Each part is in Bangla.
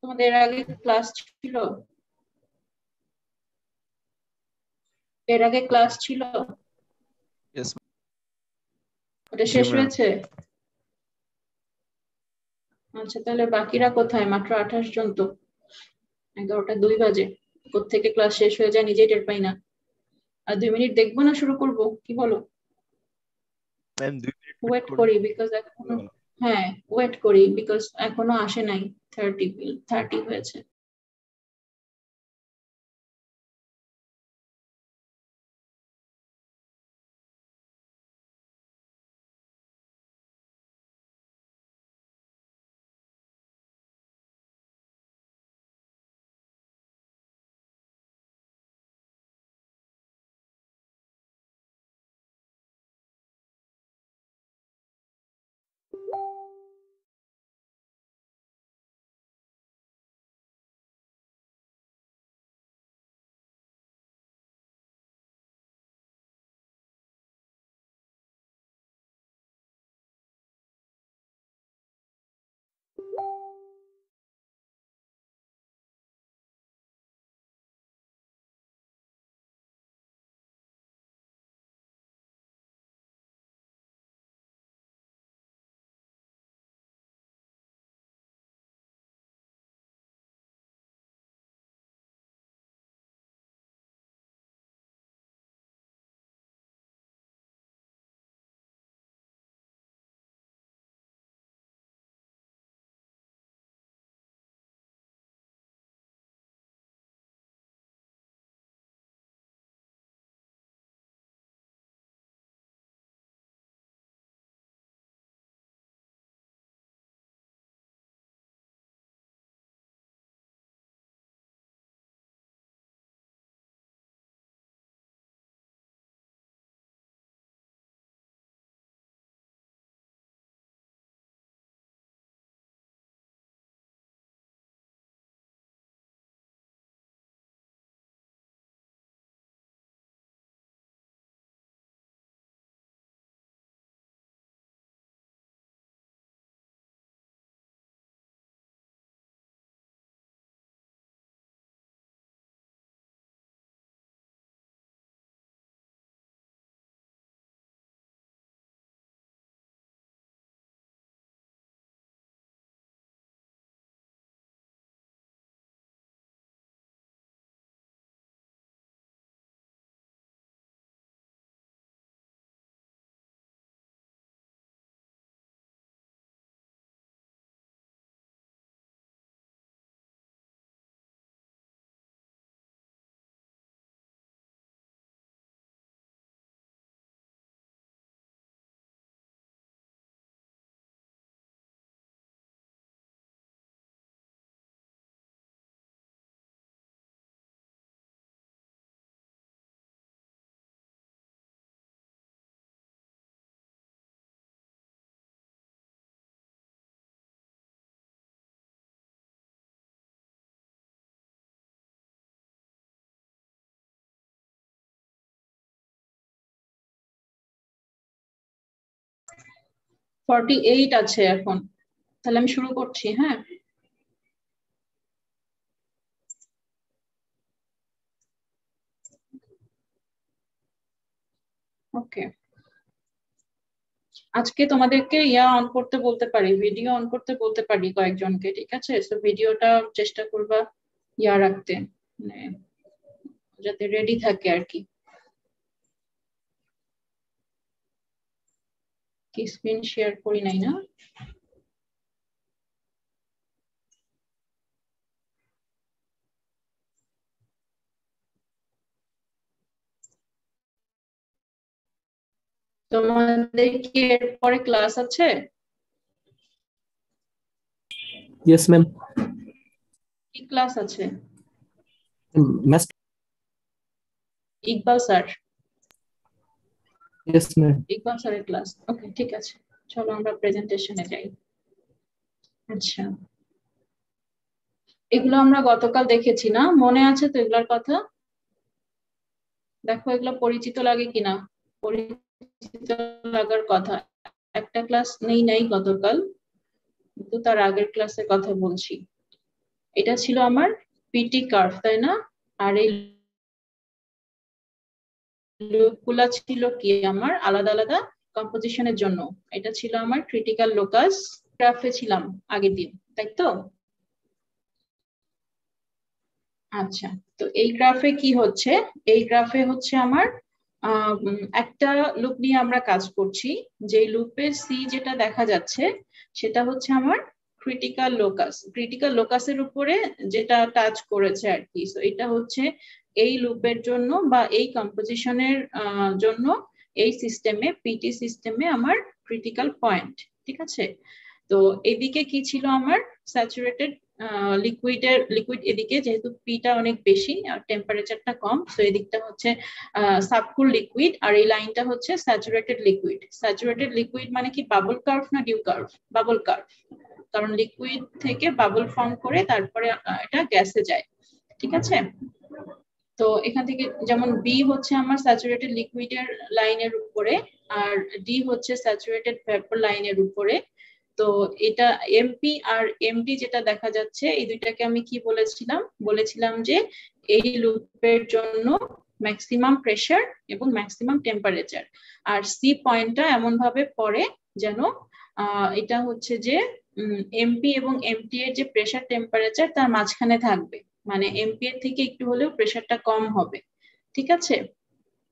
তোমাদের আগে ক্লাস ছিল? এর আগে ক্লাস ছিল? Yes, ওটা জি শেষ ম্যাম। হয়েছে? আচ্ছা, তাহলে বাকিরা কোথায়? মাত্র 28 জন তো। 11টা 2 বাজে, কোত্থেকে ক্লাস শেষ হয়ে যায় নিজেই টের পাই না। আর 2 মিনিট দেখবো না শুরু করব, কি বলো? ম্যাম 2 মিনিট ওয়েট ওয়েট করুন। করি বিকজ এখনো, হ্যাঁ ওয়েট করি বিকজ এখনো আসে নাই। 30 হয়েছে। এইট আছে এখন। তাহলে আমি শুরু করছি, হ্যাঁ। ওকে, আজকে তোমাদেরকে অন করতে বলতে পারি, ভিডিও অন করতে বলতে পারি কয়েকজনকে, ঠিক আছে? তো ভিডিওটা চেষ্টা করবা রাখতে, মানে যাতে রেডি থাকে আর কি। কি স্ক্রিন শেয়ার করি নাই না? তোমাদের কি এরপরে ক্লাস আছে? Yes, ma'am. কি ক্লাস আছে? Mass. Iqbal sir? Yes, ma'am. Iqbal স্যারের ক্লাস, ওকে ঠিক আছে। চলো আমরা প্রেজেন্টেশনে যাই। আচ্ছা, এগুলো আমরা গতকাল দেখেছি না? মনে আছে তো এগুলোর কথা? দেখো এগুলো পরিচিত লাগে কিনা। পরিচিত লাগার কথা। একটা ক্লাস নেই গতকাল, কিন্তু তার আগের ক্লাসের কথা বলছি। এটা ছিল আমার পিটি কার্ভ, তাই না? আর এই লুপগুলা ছিল কি আমার আলাদা আলাদা কম্পোজিশনের জন্য। এটা ছিল আমার ক্রিটিক্যাল লোকাস গ্রাফে ছিলাম আগের দিন, তাই তো? আচ্ছা, তো এই গ্রাফে কি হচ্ছে? এই গ্রাফে হচ্ছে আমার একটা লুপ নিয়ে আমরা কাজ করছি। যে লুপের সি যেটা দেখা যাচ্ছে সেটা হচ্ছে আমার ক্রিটিক্যাল লোকাস। ক্রিটিক্যাল লোকাসের উপরে যেটা টাচ করেছে আর কি। সো এটা হচ্ছে এই লুপের জন্য বা এই কম্পোজিশনের জন্য এই সিস্টেমে, পিটি সিস্টেমে আমার ক্রিটিক্যাল পয়েন্ট, ঠিক আছে? তো এদিকে কি ছিল আমার স্যাচুরেটেড লিকুইড এদিকে, যেহেতু পিটা অনেক বেশি আর টেম্পারেচারটা কম, তো এদিকটা হচ্ছে সাবকুল লিকুইড, আর এই লাইনটা হচ্ছে স্যাচুরেটেড লিকুইড। স্যাচুরেটেড লিকুইড মানে কি বাবল কার্ভ না ডিউ কার্ভ? বাবল কার্ভ, কারণ লিকুইড থেকে বাবল ফর্ম করে তারপরে এটা গ্যাসে যায়, ঠিক আছে? তো এখান থেকে যেমন বি হচ্ছে আমার স্যাচুরেটেড লিকুইডের লাইনের উপরে, আর ডি হচ্ছে স্যাচুরেটেড ভেপর লাইনের উপরে। তো এটা এমপি আর এমডি যেটা দেখা যাচ্ছে, এই দুইটাকে আমি কি বলেছিলাম? বলেছিলাম যে এই লুপের জন্য ম্যাক্সিমাম প্রেসার এবং ম্যাক্সিমাম টেম্পারেচার। আর সি পয়েন্টটা এমন ভাবে পড়ে যেন এটা হচ্ছে যে এমপি এবং এমটি এর যে প্রেসার টেম্পারেচার তার মাঝখানে থাকবে, মানে এমপি এর থেকে একটু হলেও প্রেসারটা কম হবে, ঠিক আছে?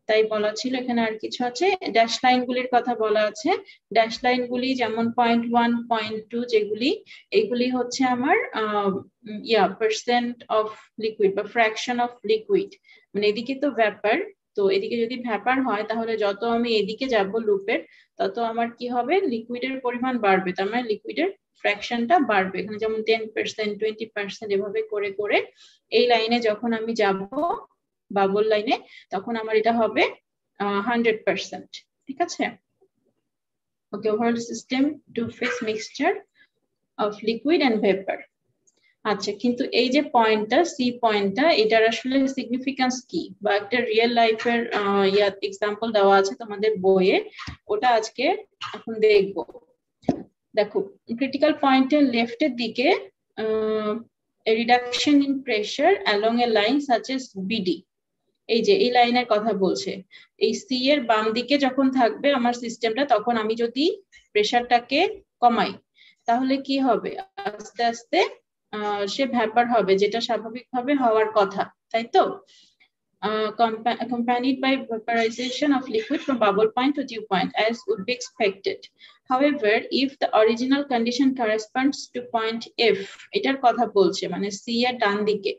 তাই বলা ছিল। এখানে আর কিছু আছে, ড্যাশ লাইন গুলির কথা বলা আছে। ড্যাশ লাইন গুলি যেমন 0.1, 0.2 যেগুলি, এইগুলি হচ্ছে আমার পার্সেন্ট অফ লিকুইড বা ফ্র্যাকশন অফ লিকুইড। মানে এদিকে তো ভ্যাপার, তো এদিকে যদি ভ্যাপার হয় তাহলে যত আমি এদিকে যাব লুপের, তত আমার কি হবে? লিকুইডের পরিমাণ বাড়বে, তার মানে লিকুইডের ফ্র্যাকশনটা বাড়বে। এখানে যেমন 10%, 20% এভাবে করে করে এই লাইনে যখন আমি যাব বাবল লাইনে, তখন আমার এটা হবে 100%, ঠিক আছে? Okay, overall system two phase mixture of liquid and vapour. আচ্ছা, কিন্তু এই যে পয়েন্টটা, সি পয়েন্টটা, এটার আসলে সিগনিফিকেন্স কি? বা একটা রিয়েল লাইফের এক্সাম্পল দেওয়া আছে তোমাদের বইয়ে, ওটা আজকে এখন দেখবো। দেখো, ক্রিটিক্যাল পয়েন্টের লেফটের দিকে reduction in pressure along A line such as BD, এই যে এই লাইনের কথা বলছে। এই সি এর বাম দিকে যখন থাকবে আমার সিস্টেমটা, তখন আমি যদি প্রেসারটাকে কমাই তাহলে কি হবে? আস্তে আস্তে সে ভ্যাপার হবে, যেটা স্বাভাবিকভাবে হওয়ার কথা, তাই তো? Accompanied by vaporization of liquid from bubble point to dew point, as would be expected. However, if the original condition corresponds to point F, এটার কথা বলছে, মানে সি এর ডান দিকে,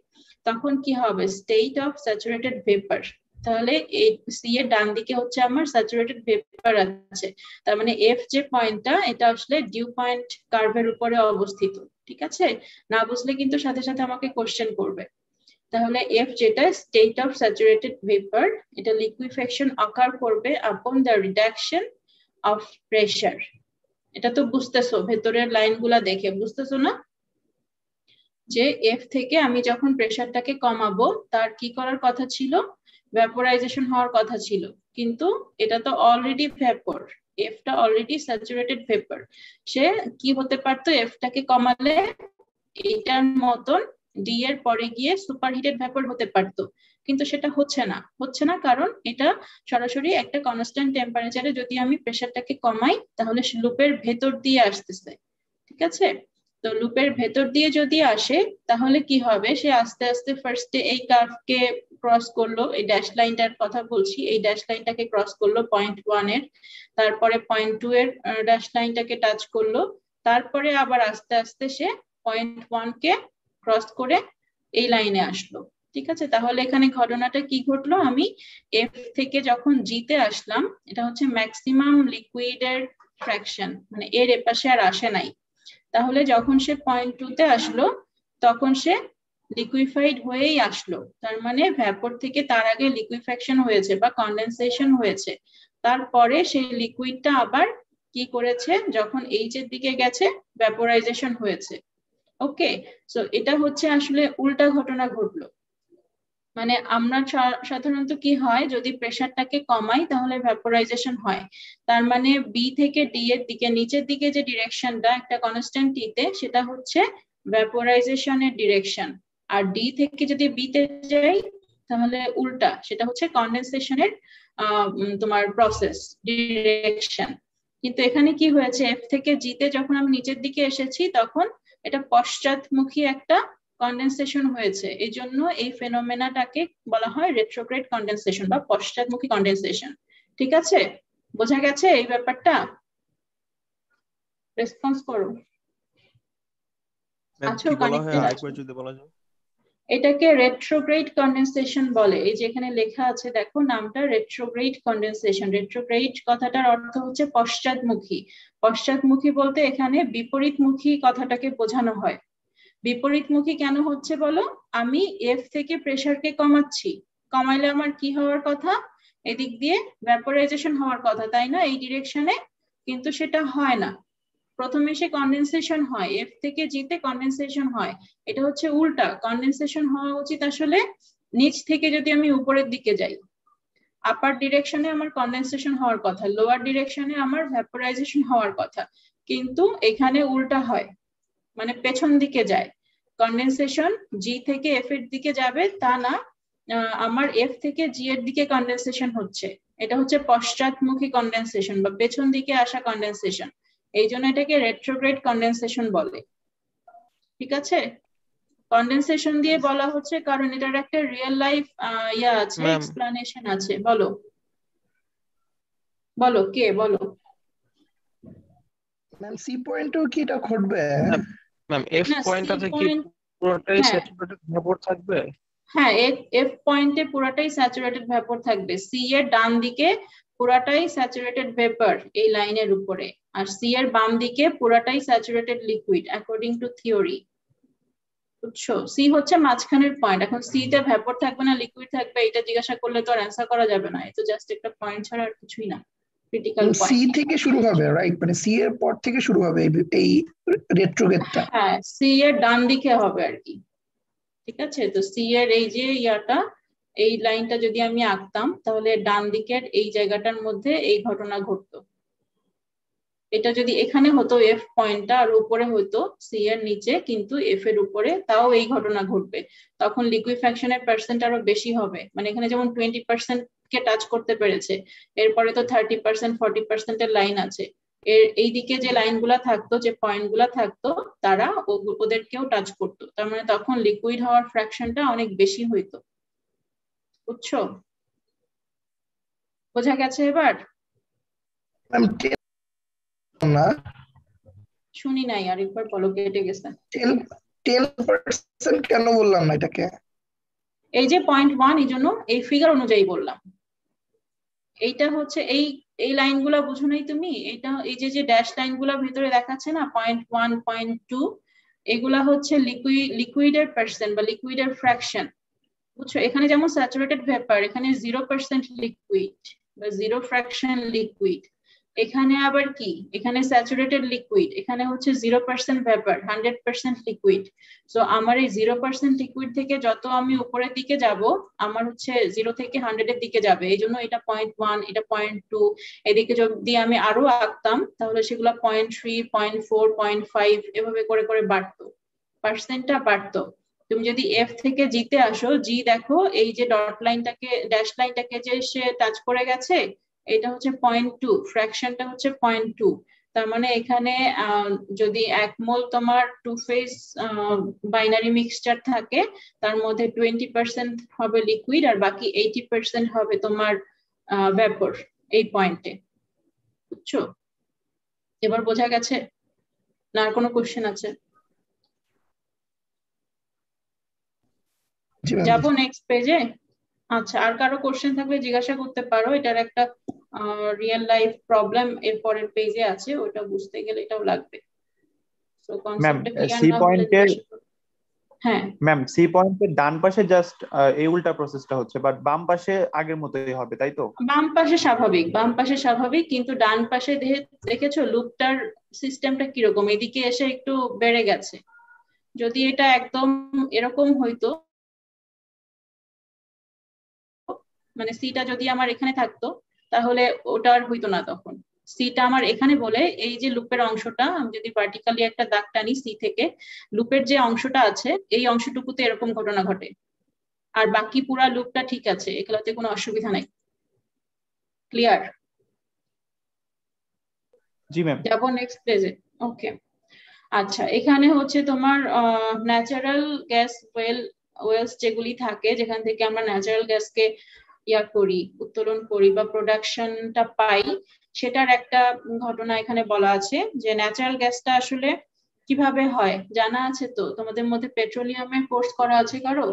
তখন কি হবে? State of saturated vapour. তাহলে এই সি এর ডান দিকে হচ্ছে আমার স্যাচুরেটেড ভেপার আছে, তার মানে এফ যে পয়েন্টটা, এটা আসলে ডিউ পয়েন্ট কার্ভের উপরে অবস্থিত, ঠিক আছে? না বুঝলে কিন্তু সাথে সাথে আমাকে কোশ্চেন করবে। তাহলে এফ যেটা স্টেট অফ স্যাচুরেটেড ভেপার, এটা লিকুইফেকশন অকার করবে upon the reduction of pressure. এটা তো বুঝতেছো, ভেতরের লাইনগুলা দেখে বুঝতেছো না? যে এফ থেকে আমি যখন প্রেসারটাকে কমাবো, তার কি করার কথা ছিল? ভ্যাপোরাইজেশন হওয়ার কথা ছিল, কিন্তু এটা তো অলরেডি ভ্যাপর, এফটা অলরেডি স্যাচুরেটেড ভেপার। সে কি হতে পারতো? এফটাকে কমালে এইটার মতন ডি এর পরে গিয়ে সুপারহিটেড ভ্যাপর হতে পারতো, কিন্তু সেটা হচ্ছে না কারণ এটা সরাসরি একটা কনস্ট্যান্ট টেম্পারেচারে যদি আমি প্রেসারটাকে কমাই তাহলে লুপের ভেতর দিয়ে আসতেছে, ঠিক আছে? তো লুপের ভেতর দিয়ে যদি আসে তাহলে কি হবে? সে আস্তে আস্তে ফার্স্টে এই কার্ভকে ক্রস করলো, এই ড্যাশ লাইনটার কথা বলছি, এই ড্যাশ লাইনটাকে ক্রস করলো 0.1 এর, তারপরে 0.2 এর ড্যাশ লাইনটাকে টাচ করলো, তারপরে আবার আস্তে আস্তে সে 0.1 কে ক্রস করে এই লাইনে আসলো, ঠিক আছে? তাহলে এখানে ঘটনাটা কি ঘটলো? আমি এফ থেকে যখন জিতে আসলাম, এটা হচ্ছে ম্যাক্সিমাম লিকুইডের ফ্র্যাকশন, মানে এর এপাশে আর আসে নাই। তাহলে যখন সে 0.2 তে আসলো, তখন সে লিকুইফাইড হয়েই আসলো, তার মানে ভ্যাপর থেকে তার আগে লিকুইফ্যাকশন হয়েছে বা কনডেনসেশন হয়েছে, তারপরে সেই লিকুইডটা আবার কি করেছে? যখন এইচ এর দিকে গেছে, ভ্যাপোরাইজেশন হয়েছে। ওকে, সো এটা হচ্ছে আসলে উল্টা ঘটনা ঘটলো। মানে আমরা সাধারণত কি হয়, যদি প্রেসারটাকে কমাই তাহলে ভ্যাপোরাইজেশন হয়, তার মানে বি থেকে ডি এর দিকে নিচের দিকে যে ডিরেকশনটা একটা কনস্ট্যান্ট টি তে, সেটা হচ্ছে ভ্যাপোরাইজেশনের ডিরেকশন, আর ডি থেকে যদি বিতে যাই তাহলে উল্টা, সেটা হচ্ছে কন্ডেনসেশনের তোমার প্রসেস ডিরেকশন। কিন্তু এখানে কি হয়েছে, এফ থেকে জিতে যখন আমি নিচের দিকে এসেছি তখন এটা পশ্চাৎমুখী একটা কন্ডেনসেশন হয়েছে, এই জন্য এই ফেনোমেনাটাকে বলা হয় রেট্রোগ্রেড কন্ডেনসেশন বা পশ্চাৎমুখী কন্ডেনসেশন। ঠিক আছে, বোঝা গেছে এই ব্যাপারটা? রেসপন্স করো। ম্যাম আচ্ছা, কি বলা হয় কানেক্টেড আছো? আরেকবার যদি বলা যায়। এটাকে রেট্রোগ্রেড কন্ডেনসেশন বলে। এই যে এখানে লেখা আছে দেখো নামটা, রেট্রোগ্রেড কন্ডেনসেশন। রেট্রোগ্রেড কথাটার অর্থ হচ্ছে পশ্চাৎমুখী। পশ্চাৎমুখী বলতে এখানে বিপরীতমুখী কথাটাকে বোঝানো হয়। বিপরীতমুখী কেন হচ্ছে বলো? আমি এফ থেকে প্রেসারকে কমাচ্ছি, কমাইলে আমার কি হওয়ার কথা? এদিক দিয়ে ভ্যাপোরাইজেশন হওয়ার কথা, তাই না? এই ডিরেকশনে, কিন্তু সেটা হয় না। প্রথমে সে কন্ডেনসেশন হয়, এফ থেকে জিতে কন্ডেনসেশন হয়। এটা হচ্ছে উল্টা, কন্ডেনসেশন হওয়া উচিত আসলে নিচ থেকে যদি আমি উপরের দিকে যাই। আপার ডিরেকশনে আমার কন্ডেনসেশন হওয়ার কথা, লোয়ার ডিরেকশনে আমার ভ্যাপোরাইজেশন হওয়ার কথা, কিন্তু এখানে উল্টা হয়, মানে পেছন দিকে যায়। কন্ডেনসেশন জি থেকে এফ এর দিকে যাবে তা না, আমার এফ থেকে জি এর দিকে কন্ডেনসেশন হচ্ছে। এটা হচ্ছে পশ্চাৎমুখী কন্ডেনসেশন বা পেছন দিকে আসা কন্ডেনসেশন, এই জন্য এটাকে রেট্রোগ্রেড কন্ডেনসেশন বলে। ঠিক আছে, কন্ডেনসেশন দিয়ে বলা হচ্ছে কারণ এটার একটা রিয়েল লাইফ আছে, ম্যাম এক্সপ্লানেশন আছে। বলো বলো, কে বলো? ম্যাম সি পয়েন্টেও কি এটা ঘটবে? ম্যাম এফ না, সি পয়েন্টটাতে কি পয়েন্ট, পুরোটাই হ্যাঁ স্যাচুরেটেড ভ্যাপর থাকবে? হ্যাঁ, এফ পয়েন্টে পুরাটাই স্যাচুরেটেড ভেপর থাকবে। সি এর ডান দিকে পুরাটাই স্যাচুরেটেড ভেপর এই লাইনের উপরে, আর সি এর বাম দিকে পুরাটাই saturated liquid according to theory. বুঝছো? সি হচ্ছে মাঝখানের পয়েন্ট। এখন সি তে ভেপর থাকবে না লিকুইড থাকবে এটা জিজ্ঞাসা করলে তো আর অ্যান্সার করা যাবে না, এটা জাস্ট একটা পয়েন্ট ছাড়া আর কিছুই না, ক্রিটিক্যাল সি পয়েন্ট। থেকে শুরু হবে, রাইট? মানে সি এর পর থেকে শুরু হবে এই রেট্রোগেটটা। হ্যাঁ, সি এর ডান দিকে হবে আর কি। ঠিক আছে, তো সি এর এই যে ইয়াটা, এই লাইনটা যদি আমি আঁকতাম তাহলে ডান দিকের এই জায়গাটার মধ্যে এই ঘটনা ঘটতো। এটা যদি এখানে হতো এফ পয়েন্টটা, আর উপরে হতো সি এর নিচে কিন্তু এফ এর উপরে, তাও এই ঘটনা ঘটবে। তখন লিকুইফ্যাকশনের পার্সেন্ট আরো বেশি হবে, মানে এখানে যেমন 20% কে টাচ করতে পেরেছে, এরপরে তো 30% 40%-এর লাইন আছে। এর এইদিকে যে লাইনগুলা থাকতো, যে পয়েন্ট গুলা থাকতো, তারা ওদেরকেও টাচ করতো, তার মানে তখন লিকুইড হওয়ার ফ্র্যাকশনটা অনেক বেশি হইতো। বুঝছো? বোঝা গেছে এবার? ম্যাম না, শুনি নাই, আরেকবার বলো, কেটে গেছে। 10% কেন বললাম না এটাকে? এই যে 0.1, এই জন্য এই ফিগার অনুযায়ী বললাম। এইটা হচ্ছে এই এই লাইনগুলা বুঝো নাই তুমি? এটা এই যে যে ড্যাশ লাইনগুলা ভিতরে দেখাচ্ছে না, 0.1 0.2, এগুলা হচ্ছে লিকুইডের পার্সেন্ট বা লিকুইডের ফ্র্যাকশন। বুঝছো? এখানে যেমন স্যাচুরেটেড ভেপার, এখানে 0% লিকুইড বা 0 ফ্র্যাকশন লিকুইড। এখানে আবার কি, এখানে স্যাচুরেটেড লিকুইড, এখানে হচ্ছে 0% ভেপার 100% লিকুইড। সো আমার এই 0% লিকুইড থেকে যত আমি উপরের দিকে যাব, আমার হচ্ছে 0 থেকে 100 এর দিকে যাবে, এই জন্য এটা 0.1, এটা 0.2। এদিকে যদি আমি আরো আঁকতাম তাহলে সেগুলো 0.3, 0.4, 0.5 এভাবে করে করে বাড়তো, পার্সেন্টটা বাড়তো। তুমি যদি এফ থেকে জিতে আসো, জি দেখো এই যে ডট লাইনটাকে, ড্যাশ লাইনটাকে যে সে টাচ করে গেছে, এটা হচ্ছে 0.2, ফ্র্যাকশনটা হচ্ছে 0.2। তার মানে এখানে যদি 1 মোল তোমার টু ফেজ বাইনারি মিক্সচার থাকে, তার মধ্যে 20% হবে লিকুইড আর বাকি 80% হবে তোমার ভেপর এই পয়েন্টে। বুঝছো? এবার বোঝা গেছে না? আর কোনো কোশ্চেন আছে? যাবো নেক্সট পেজে। আচ্ছা, আর কারো কোশ্চেন থাকলে জিজ্ঞাসা করতে পারো, এটার একটা রিয়েল লাইফ প্রবলেম এর পরের পেজে আছে, ওটা বুঝতে গেলে এটাও লাগবে। সো কনসেপ্টটা ক্লিয়ার সি না হলে পয়েন্টের জিজ্ঞাসা করো। হ্যাঁ, ম্যাম সি পয়েন্টের ডান পাশে জাস্ট এই উল্টা প্রসেসটা হচ্ছে, বাট বাম পাশে আগের মতোই হবে, তাই তো? বাম পাশে স্বাভাবিক, বাম পাশে স্বাভাবিক, কিন্তু ডান পাশে দেখেছো লুপটার সিস্টেমটা কিরকম, এদিকে এসে একটু বেড়ে গেছে। যদি এটা একদম এরকম হইতো, মানে সিটা যদি আমার এখানে থাকতো তাহলে ওটা আর হইতো না তখন। সিটা আমার এখানে বলে এই যে লুপের অংশটা আমি যদি ভার্টিক্যালি একটা দাগ টানি সি থেকে, লুপের যে অংশটা আছে এই অংশটুকুতে এরকম ঘটনা ঘটে, আর বাকি পুরা লুপটা ঠিক আছে, এগুলোতে কোনো অসুবিধা নাই। ক্লিয়ার? জি ম্যাম। যাবো নেক্সট পেজে। ওকে, আচ্ছা এখানে হচ্ছে তোমার ন্যাচারাল গ্যাস ওয়েলস যেগুলি থাকে, যেখান থেকে আমরা ন্যাচারাল গ্যাসকে করি, উত্তোলন করি বা প্রোডাকশনটা পাই, সেটার একটা ঘটনা এখানে বলা আছে যে ন্যাচারাল গ্যাসটা আসলে কিভাবে হয় জানা আছে তো? তোমাদের মধ্যে পেট্রোলিয়ামের কোর্স করা আছে কারো?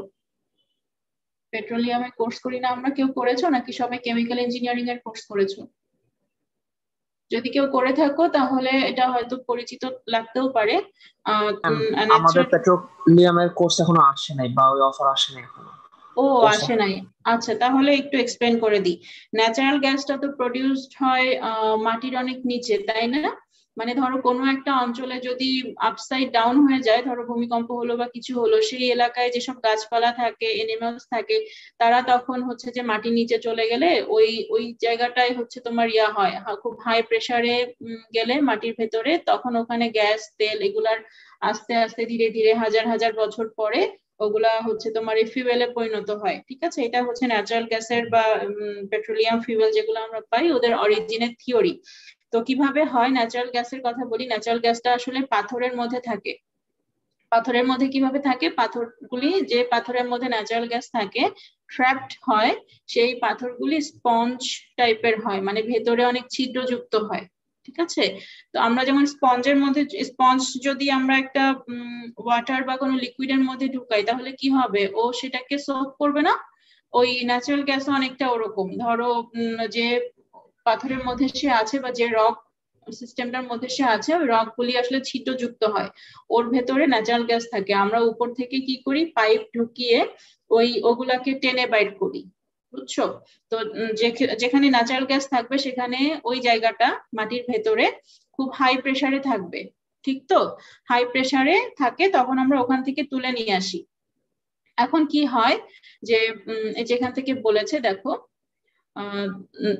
পেট্রোলিয়ামের কোর্স করি না আমরা, কেউ করেছো নাকি সবাই কেমিক্যাল ইঞ্জিনিয়ারিং এর কোর্স করেছো? যদি কেউ করে থাকো তাহলে এটা হয়তো পরিচিত লাগতেও পারে। আমাদের পেট্রোলিয়ামের কোর্স এখনো আসে নাই, বা ওই অফার আসে নাই এখনো। ও আসে নাই, আচ্ছা তাহলে একটু এক্সপ্লেন করে দিই। ন্যাচারাল গ্যাসটা তো প্রডিউসড হয় মাটির অনেক নিচে, তাই না? মানে ধরো কোনো একটা অঞ্চলে যদি আপসাইড ডাউন হয়ে যায়, ধরো ভূমিকম্প হলো বা কিছু হলো, সেই এলাকায় যেসব গাছপালা থাকে, এনিমেলস থাকে, তারা তখন হচ্ছে যে মাটির নিচে চলে গেলে ওই ওই জায়গাটায় হচ্ছে তোমার হয় খুব হাই প্রেসারে গেলে মাটির ভেতরে, তখন ওখানে গ্যাস তেল এগুলার আস্তে আস্তে ধীরে ধীরে হাজার হাজার বছর পরে ওগুলা হচ্ছে তোমার ফিউয়েলে পরিণত হয়। ঠিক আছে, এটা হচ্ছে ন্যাচারাল গ্যাসের বা পেট্রোলিয়াম ফিউয়েল যেগুলো আমরা পাই ওদের অরিজিনের থিওরি। তো কিভাবে হয় ন্যাচারাল গ্যাসের কথা বলি। ন্যাচারাল গ্যাসটা আসলে পাথরের মধ্যে থাকে। পাথরের মধ্যে কিভাবে থাকে? পাথরগুলি, যে পাথরের মধ্যে ন্যাচারাল গ্যাস থাকে ট্র্যাপড হয়, সেই পাথরগুলি স্পঞ্জ টাইপের হয়, মানে ভেতরে অনেক ছিদ্রযুক্ত হয়। ঠিক আছে, তো আমরা যেমন স্পঞ্জের মধ্যে, স্পঞ্জ যদি আমরা একটা ওয়াটার বা কোনো লিকুইডের মধ্যে ঢুকাই তাহলে কি হবে? ও সেটাকে সোক করবে না? ওই ন্যাচারাল গ্যাস অনেকটা ওরকম। ধরো যে পাথরের মধ্যে সে আছে বা যে রক সিস্টেমটার মধ্যে সে আছে, ওই রক গুলি আসলে ছিদ্রযুক্ত হয়, ওর ভেতরে ন্যাচারাল গ্যাস থাকে, আমরা উপর থেকে কি করি পাইপ ঢুকিয়ে ওগুলাকে টেনে বাইর করি। বুঝছো? তো যেখানে ন্যাচারাল গ্যাস থাকবে সেখানে ওই জায়গাটা মাটির ভেতরে খুব হাই প্রেসারে থাকবে। ঠিক তো? হাই প্রেসারে থাকে, তখন আমরা ওখান থেকে তুলে নিয়ে আসি। এখন কি হয় যে যেখান থেকে বলেছে দেখো,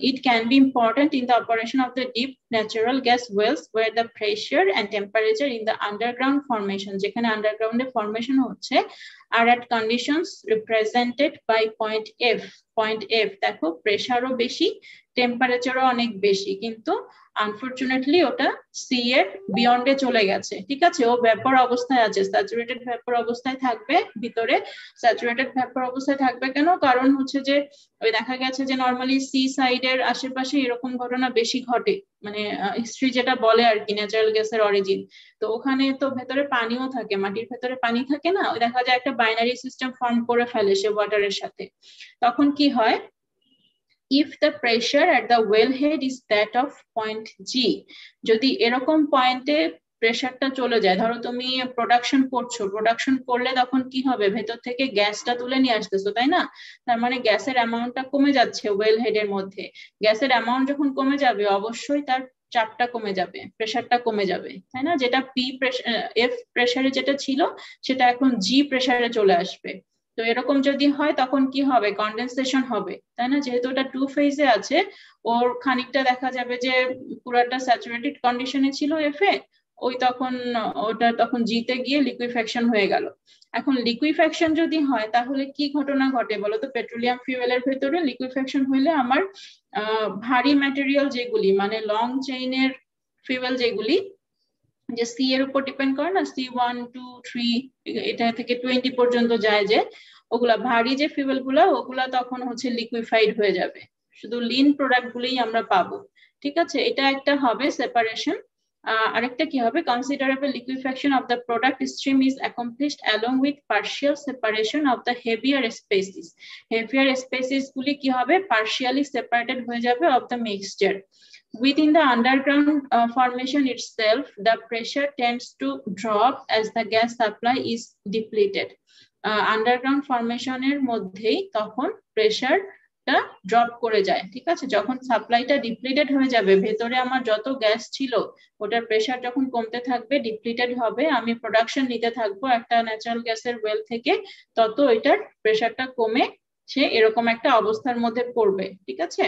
it can be important in the operation of the deep natural gas wells where the pressure and temperature in the underground formation, যেখানে আন্ডারগ্রাউন্ডে ফরমেশন হচ্ছে, are at conditions represented by point F. Point F দেখো প্রেসারও বেশি, টেম্পারেচারও অনেক বেশি, কিন্তু আনফরচুনেটলি ওটা সি এর বিয়ন্ডে চলে গেছে। ঠিক আছে, ও ভ্যাপর অবস্থায় আছে, স্যাচুরেটেড ভ্যাপর অবস্থায় থাকবে ভিতরে। স্যাচুরেটেড ভ্যাপর অবস্থায় থাকবে কেন? কারণ হচ্ছে যে ওই দেখা গেছে যে নর্মালি সি সাইডের আশেপাশে এরকম ঘটনা বেশি ঘটে, মানে হিস্ট্রি যেটা বলে আর কি ন্যাচারাল গ্যাসের অরিজিন। তো ওখানে তো ভেতরে পানিও থাকে, মাটির ভেতরে পানি থাকে না, ওই দেখা যায় একটা বাইনারি সিস্টেম ফর্ম করে ফেলে সে ওয়াটারের সাথে। তখন কি হয়? if the pressure at the wellhead is that of point G, যদি এরকম পয়েন্টে প্রেসারটা চলে যায়, ধরো তুমি প্রোডাকশন করছো, প্রোডাকশন করলে তখন কি হবে? ভেতর থেকে গ্যাসটা তুলে নিয়ে আসতেছো, তাই না? তার মানে গ্যাসের অ্যামাউন্টটা কমে যাচ্ছে ওয়েল হেডের মধ্যে। গ্যাসের অ্যামাউন্ট যখন কমে যাবে অবশ্যই তার চাপটা কমে যাবে, প্রেসারটা কমে যাবে, তাই না? যেটা পি এফ প্রেসারে যেটা ছিল সেটা এখন জি প্রেসারে চলে আসবে। তো এরকম যদি হয় তখন কি হবে? কনডেনসেশন হবে, তাই না? যেহেতু ওটা টু ফেজে আছে, ওর খানিকটা দেখা যাবে যে পুরাটা স্যাচুরেটেড কন্ডিশনে ছিল এফ এ, ওই তখন ওটা তখন জিতে গিয়ে লিকুইফ্যাকশন হয়ে গেল। এখন লিকুইফ্যাকশন যদি হয় তাহলে কি ঘটনা ঘটে বলো তো? পেট্রোলিয়াম ফিউয়েলের ভেতরে লিকুইফ্যাকশন হইলে আমার ভারী ম্যাটেরিয়াল যেগুলি, মানে লং চেইনের ফিউয়েল যেগুলি, যে সি এর উপর ডিপেন্ড করে না, C1 2 3 এটা থেকে 20 পর্যন্ত যায়, যে ওগুলা ভারী যে ফিউয়েল গুলা ওগুলা তখন হচ্ছে লিকুইফাইড হয়ে যাবে, শুধু লিন প্রোডাক্ট গুলোই আমরা পাবো। ঠিক আছে, এটা একটা হবে সেপারেশন। আরেকটা কি হবে? considerable liquefaction of the product stream is accomplished along with partial separation of the heavier species. heavier species গুলি কি হবে? partially separated হয়ে যাবে of the mixture. Within the underground formation itself, the pressure tends to drop as the gas supply is depleted. Underground formation এর মধ্যেই তখন প্রেসারটা ড্রপ করে যায়। ঠিক আছে, যখন সাপ্লাইটা ডিপ্লিটেড হয়ে যাবে, ভেতরে আমার যত গ্যাস ছিল ওটার প্রেসার যখন কমতে থাকবে, ডিপ্লিটেড হবে, আমি প্রোডাকশন নিতে থাকবো একটা ন্যাচারাল গ্যাসের ওয়েল থেকে, তত এটার প্রেসারটা কমে সে এরকম একটা অবস্থার মধ্যে পড়বে। ঠিক আছে,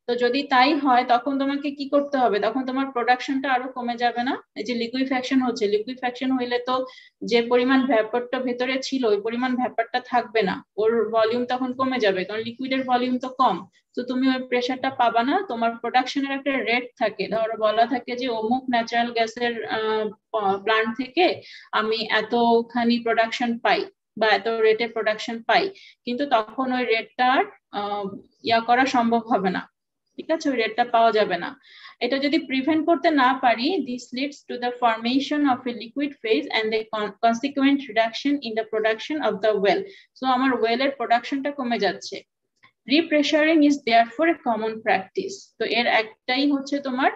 তো যদি তাই হয় তখন তোমাকে কি করতে হবে, তখন তোমার প্রোডাকশনটা আরো কমে যাবে না? এই যে লিকুইফ্যাকশন হচ্ছে, লিকুইফ্যাকশন হইলে তো যে পরিমাণ ভ্যাপরটা ভেতরে ছিল ওই পরিমাণ ভ্যাপরটা থাকবে না, ওর ভলিউম তখন কমে যাবে, কারণ লিকুইডের ভলিউম তো কম। তো তুমি ওই প্রেসারটা পাবা না। তোমার প্রোডাকশনের একটা রেট থাকে, ধরো বলা থাকে যে অমুক ন্যাচারাল গ্যাসের প্লান্ট থেকে আমি এতখানি প্রোডাকশন পাই বা এত রেটে প্রোডাকশন পাই, কিন্তু তখন ওই রেটটা ইয়া করা সম্ভব হবে না, ঠিক আছে, ওই রেটটা পাওয়া যাবে না। এটা যদি প্রিভেন্ট করতে না পারি, this leads to the formation of a liquid phase and the consequent reduction in the production of the well. So আমার ওয়েলের প্রোডাকশনটা কমে যাচ্ছে। Repressuring is therefore a common practice. তো এর একটাই হচ্ছে তোমার